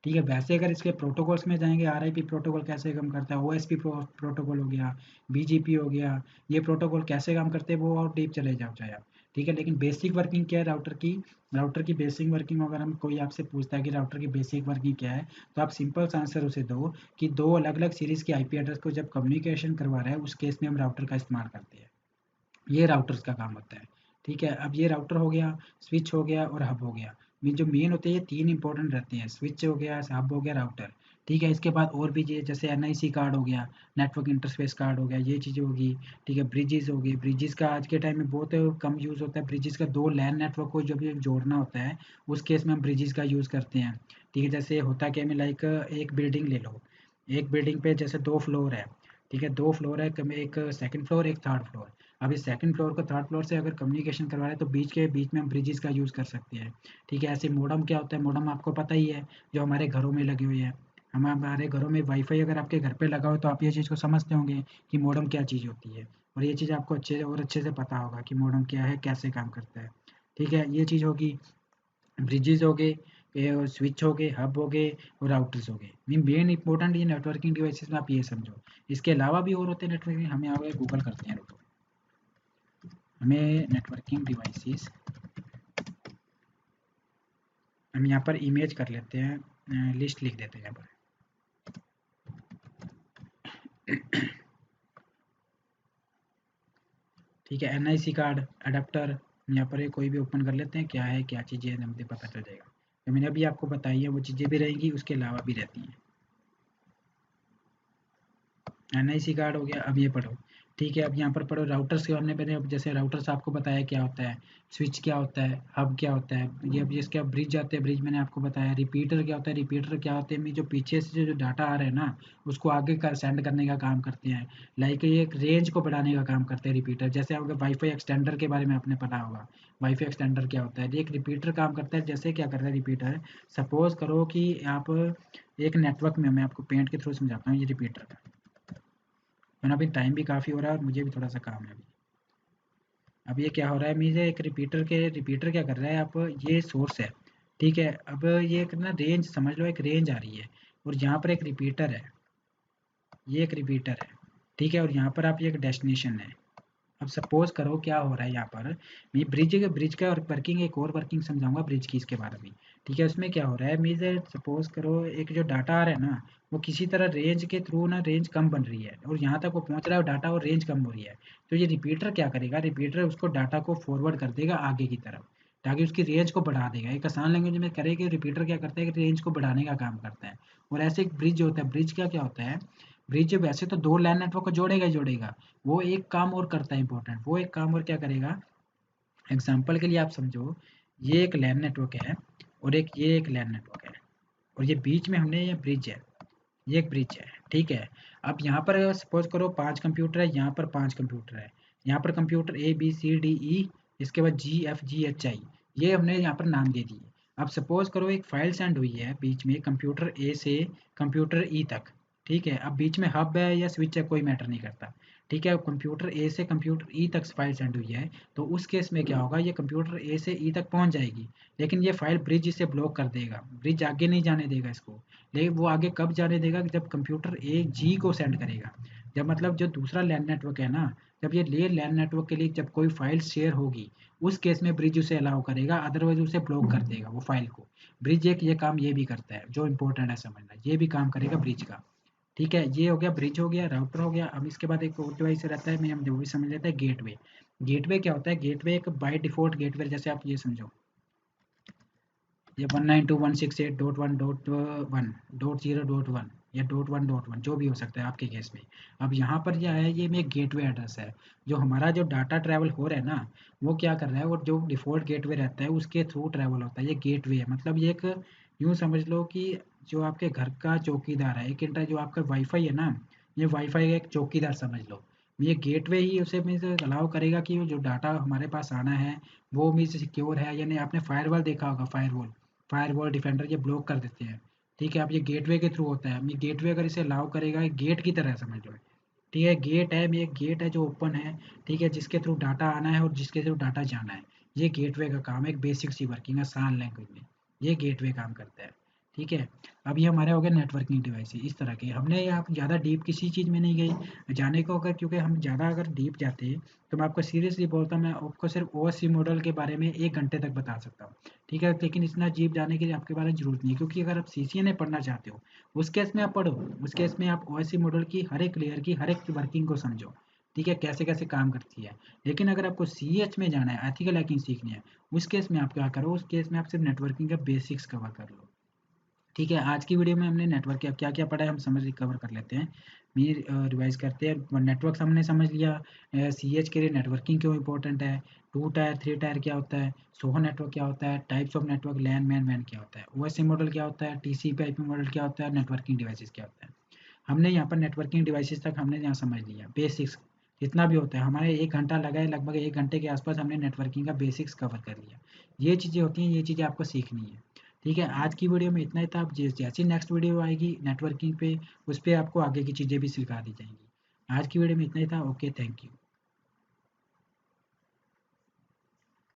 ठीक है, वैसे अगर इसके प्रोटोकॉल्स में जाएंगे, आरआईपी प्रोटोकॉल कैसे काम करता है, ओएसपी प्रोटोकॉल हो गया, बीजीपी हो गया, ये प्रोटोकॉल कैसे काम करते हैं वो और डीप चले जाओ चाहे आप। ठीक है, लेकिन बेसिक वर्किंग क्या है राउटर की? राउटर की बेसिक वर्किंग, अगर हम कोई आपसे पूछता है कि राउटर की बेसिक वर्किंग क्या है, तो आप सिंपल सा आंसर उसे दो कि दो अलग अलग सीरीज के आईपी एड्रेस को जब कम्युनिकेशन करवा रहा है, उस केस में हम राउटर का इस्तेमाल करते हैं। ये राउटर्स का काम होता है। ठीक है, अब ये राउटर हो गया, स्विच हो गया और हब हो गया। जो मेन होते हैं ये तीन इंपॉर्टेंट रहते हैं, स्विच हो गया, हब हो गया, राउटर। ठीक है, इसके बाद और भी जैसे एनआईसी कार्ड हो गया, नेटवर्क इंटरफेस कार्ड हो गया, ये चीज़ें होगी। ठीक है, ब्रिजेस हो गई। ब्रिजेस का आज के टाइम में बहुत कम यूज़ होता है। ब्रिजेस का दो लैन नेटवर्क को जब ये जोड़ना होता है, उस केस में हम ब्रिजेस का यूज़ करते हैं। ठीक है, जैसे होता क्या है, लाइक एक बिल्डिंग ले लो, एक बिल्डिंग पे जैसे दो फ्लोर है। ठीक है, दो फ्लोर है, एक सेकंड फ्लोर, एक थर्ड फ्लोर। अब इस सेकंड फ्लोर को थर्ड फ्लोर से अगर कम्युनिकेशन करवा रहे हैं, तो बीच में हम ब्रिजेस का यूज़ कर सकते हैं। ठीक है, ऐसे मोडम क्या होता है, मोडम आपको पता ही है, जो हमारे घरों में लगे हुए हैं। हमारे घरों में वाईफाई अगर आपके घर पे लगा हो, तो आप ये चीज़ को समझते होंगे कि मोडम क्या चीज़ होती है। और ये चीज़ आपको अच्छे से पता होगा कि मोडम क्या है, कैसे काम करता है। ठीक है, ये चीज़ होगी। ब्रिजेस हो गए, स्विच हो गए, हब हो गए और राउटर्स हो गए। मेन इंपॉर्टेंट ये नेटवर्किंग डिवाइसेस में आप ये समझो। इसके अलावा भी और होते हैं नेटवर्किंग, हमें यहाँ पे गूगल करते हैं, रुको। हमें नेटवर्किंग डिवाइसेस, हम यहाँ पर इमेज कर लेते हैं, लिस्ट लिख देते हैं यहाँ पर। ठीक है, एनआईसी कार्ड, अडेप्टर, यहाँ पर कोई भी ओपन कर लेते हैं, क्या है क्या चीज़ें हैं, हमें पता चल जाएगा। तो मैंने अभी आपको बताई है वो चीज़ें भी रहेंगी, उसके अलावा भी रहती हैं। एनआईसी कार्ड हो गया, अब ये पढ़ो। ठीक है, अब यहाँ पर पढ़ो राउटर्स के बारे में। मैंने जैसे राउटर्स आपको बताया क्या होता है, स्विच क्या होता है, हब क्या होता है, ये अब जिसके अब ब्रिज आते हैं, ब्रिज मैंने आपको बताया। रिपीटर क्या होता है, रिपीटर क्या होते हैं, जो पीछे से जो डाटा आ रहा है ना, उसको आगे कर सेंड करने का काम करते हैं। लाइक ये एक रेंज को बढ़ाने का काम करते हैं रिपीटर। जैसे आपको वाईफाई एक्सटेंडर के बारे में आपने पता होगा, वाईफाई एक्सटेंडर क्या होता है, एक रिपीटर काम करता है। जैसे क्या करता है रिपीटर, सपोज करो कि आप एक नेटवर्क में, मैं आपको पेंट के थ्रू समझाता हूँ ये रिपीटर का। वरना अभी टाइम भी काफ़ी हो रहा है और मुझे भी थोड़ा सा काम है अभी। अब ये क्या हो रहा है, मुझे एक रिपीटर क्या कर रहा है, आप ये सोर्स है। ठीक है, अब ये एक ना रेंज समझ लो, एक रेंज आ रही है और यहाँ पर एक रिपीटर है, ये एक रिपीटर है। ठीक है, और यहाँ पर आप ये एक डेस्टिनेशन है। अब सपोज करो क्या हो रहा है यहाँ पर, मैं ब्रिज का और वर्किंग, एक और वर्किंग समझाऊंगा ब्रिज की इसके बारे में। ठीक है, उसमें क्या हो रहा है, मीन्स सपोज करो एक जो डाटा आ रहा है ना, वो किसी तरह रेंज के थ्रू ना रेंज कम बन रही है और यहाँ तक वो पहुँच रहा है डाटा और रेंज कम हो रही है। तो ये रिपीटर क्या करेगा, रिपीटर उसको डाटा को फॉरवर्ड कर देगा आगे की तरफ, ताकि उसकी रेंज को बढ़ा देगा। एक आसान लैंग्वेज में करेगी, रिपीटर क्या करता है कि रेंज को बढ़ाने का काम करता है। और ऐसे एक ब्रिज होता है, ब्रिज का क्या होता है, ब्रिज वैसे तो दो लैन नेटवर्क को जोड़ेगा ही जोड़ेगा, वो एक काम और करता है इंपॉर्टेंट, वो एक काम और क्या करेगा, एग्जांपल के लिए आप समझो, ये एक लैन नेटवर्क है और ये एक लैन नेटवर्क है, और ये बीच में हमने ये ब्रिज है, ये एक ब्रिज है। ठीक है, अब यहाँ पर सपोज करो 5 कंप्यूटर है, यहाँ पर 5 कंप्यूटर है, यहाँ पर computer A B C D E, इसके बाद जी एफ जी एच आई, ये हमने यहाँ पर नाम दे दिए। अब सपोज करो एक फाइल सेंड हुई है बीच में कंप्यूटर ए से कंप्यूटर ई तक। ठीक है, अब बीच में हब है या स्विच है, कोई मैटर नहीं करता। ठीक है, कंप्यूटर ए से कंप्यूटर ई तक फाइल सेंड हुई है, तो उस केस में क्या होगा, ये कंप्यूटर ए से ई तक पहुंच जाएगी, लेकिन ये फाइल ब्रिज इसे ब्लॉक कर देगा, ब्रिज आगे नहीं जाने देगा इसको। लेकिन वो आगे कब जाने देगा, कि जब कंप्यूटर ए जी को सेंड करेगा, जब मतलब जो दूसरा लैन नेटवर्क है ना, जब ये ले लैन नेटवर्क के लिए जब कोई फाइल शेयर होगी, उस केस में ब्रिज उसे अलाउ करेगा, अदरवाइज उसे ब्लॉक कर देगा वो फाइल को। ब्रिज एक ये काम ये भी करता है, जो इंपॉर्टेंट है समझना, ये भी काम करेगा ब्रिज का। ठीक है, ये हो गया ब्रिज, हो गया राउटर हो गया। अब इसके बाद एक और डिवाइस रहता है, मैं हम जो भी समझ लेते हैं गेटवे। गेटवे क्या होता है, गेटवे एक बाय डिफॉल्ट गेटवे, जैसे आप ये समझो, ये 192.168.1.1.0.1 या .1.1 जो भी हो सकता है आपके केस में। अब यहाँ पर क्या है, ये एक गेटवे एड्रेस है, जो हमारा जो डाटा ट्रैवल हो रहा है ना, वो क्या कर रहा है, वो जो डिफ़ॉल्ट गेटवे रहता है उसके थ्रू ट्रैवल होता है। ये गेटवे है, मतलब ये एक, यूँ समझ लो कि जो आपके घर का चौकीदार है, एक इंटर जो आपका वाईफाई है ना, ये वाईफाई का एक चौकीदार समझ लो। ये गेटवे ही उसे मीन्स अलाउ करेगा कि जो डाटा हमारे पास आना है, वो मीन्स सिक्योर है या नहीं। आपने फायरवॉल देखा होगा, फायरवॉल, फायरवॉल, डिफेंडर ये ब्लॉक कर देते हैं। ठीक है, अब ये गेटवे के थ्रू होता है। ये गेटवे अगर इसे अलाउ करेगा, गेट की तरह समझ लो। ठीक है, गेट है, ये गेट है जो ओपन है। ठीक है, जिसके थ्रू डाटा आना है और जिसके थ्रू डाटा जाना है। ये गेटवे का काम है, एक बेसिक सी वर्किंग है आसान लैंग्वेज में। ये गेटवे काम करता है। ठीक है, अब ये हमारे हो गए नेटवर्किंग डिवाइस इस तरह के। हमने यहाँ ज़्यादा डीप किसी चीज़ में नहीं गई जाने को, अगर क्योंकि हम ज़्यादा अगर डीप जाते हैं तो मैं आपको सीरियसली बोलता हूँ, मैं आपको सिर्फ ओएससी मॉडल के बारे में 1 घंटे तक बता सकता हूँ। ठीक है, लेकिन इतना डीप जाने की आपके बारे में ज़रूरत नहीं है, क्योंकि अगर आप सीसीएनए पढ़ना चाहते हो उस केस में आप पढ़ो। उस केस में आप ओएससी मॉडल की हर एक लेयर की हर एक वर्किंग को समझो। ठीक है, कैसे कैसे काम करती है। लेकिन अगर आपको सीएच में जाना है, एथिकल हैकिंग सीखनी है, उस केस में आप क्या करो, उस केस में आप सिर्फ नेटवर्किंग का बेसिक्स कवर कर लो। ठीक है, आज की वीडियो में हमने नेटवर्क क्या क्या क्या पढ़ा है हम समझ कवर कर लेते हैं। रिवाइज करते हैं। नेटवर्क हमने समझ लिया, सी एच के लिए नेटवर्किंग क्यों इंपॉर्टेंट है, 2 टायर 3 टायर क्या होता है, सोहो नेटवर्क क्या होता है, types of network, LAN MAN MAN क्या होता है, ओएससी मॉडल क्या होता है, टीसीपी आईपी मॉडल क्या होता है, नेटवर्किंग डिवाइसेस क्या होता है। हमने यहाँ पर नेटवर्किंग डिवाइसेस तक हमने यहाँ समझ लिया बेसिक्स। जितना भी होता है हमारे 1 घंटा लगा है, लगभग 1 घंटे के आसपास हमने नेटवर्किंग का बेसिक्स कवर कर लिया। ये चीज़ें होती हैं, ये चीज़ें आपको सीखनी है। ठीक है, आज की वीडियो में इतना ही था। अब जैसी नेक्स्ट वीडियो आएगी नेटवर्किंग पे, उस पर आपको आगे की चीज़ें भी सिखा दी जाएंगी। आज की वीडियो में इतना ही था। Okay, thank you.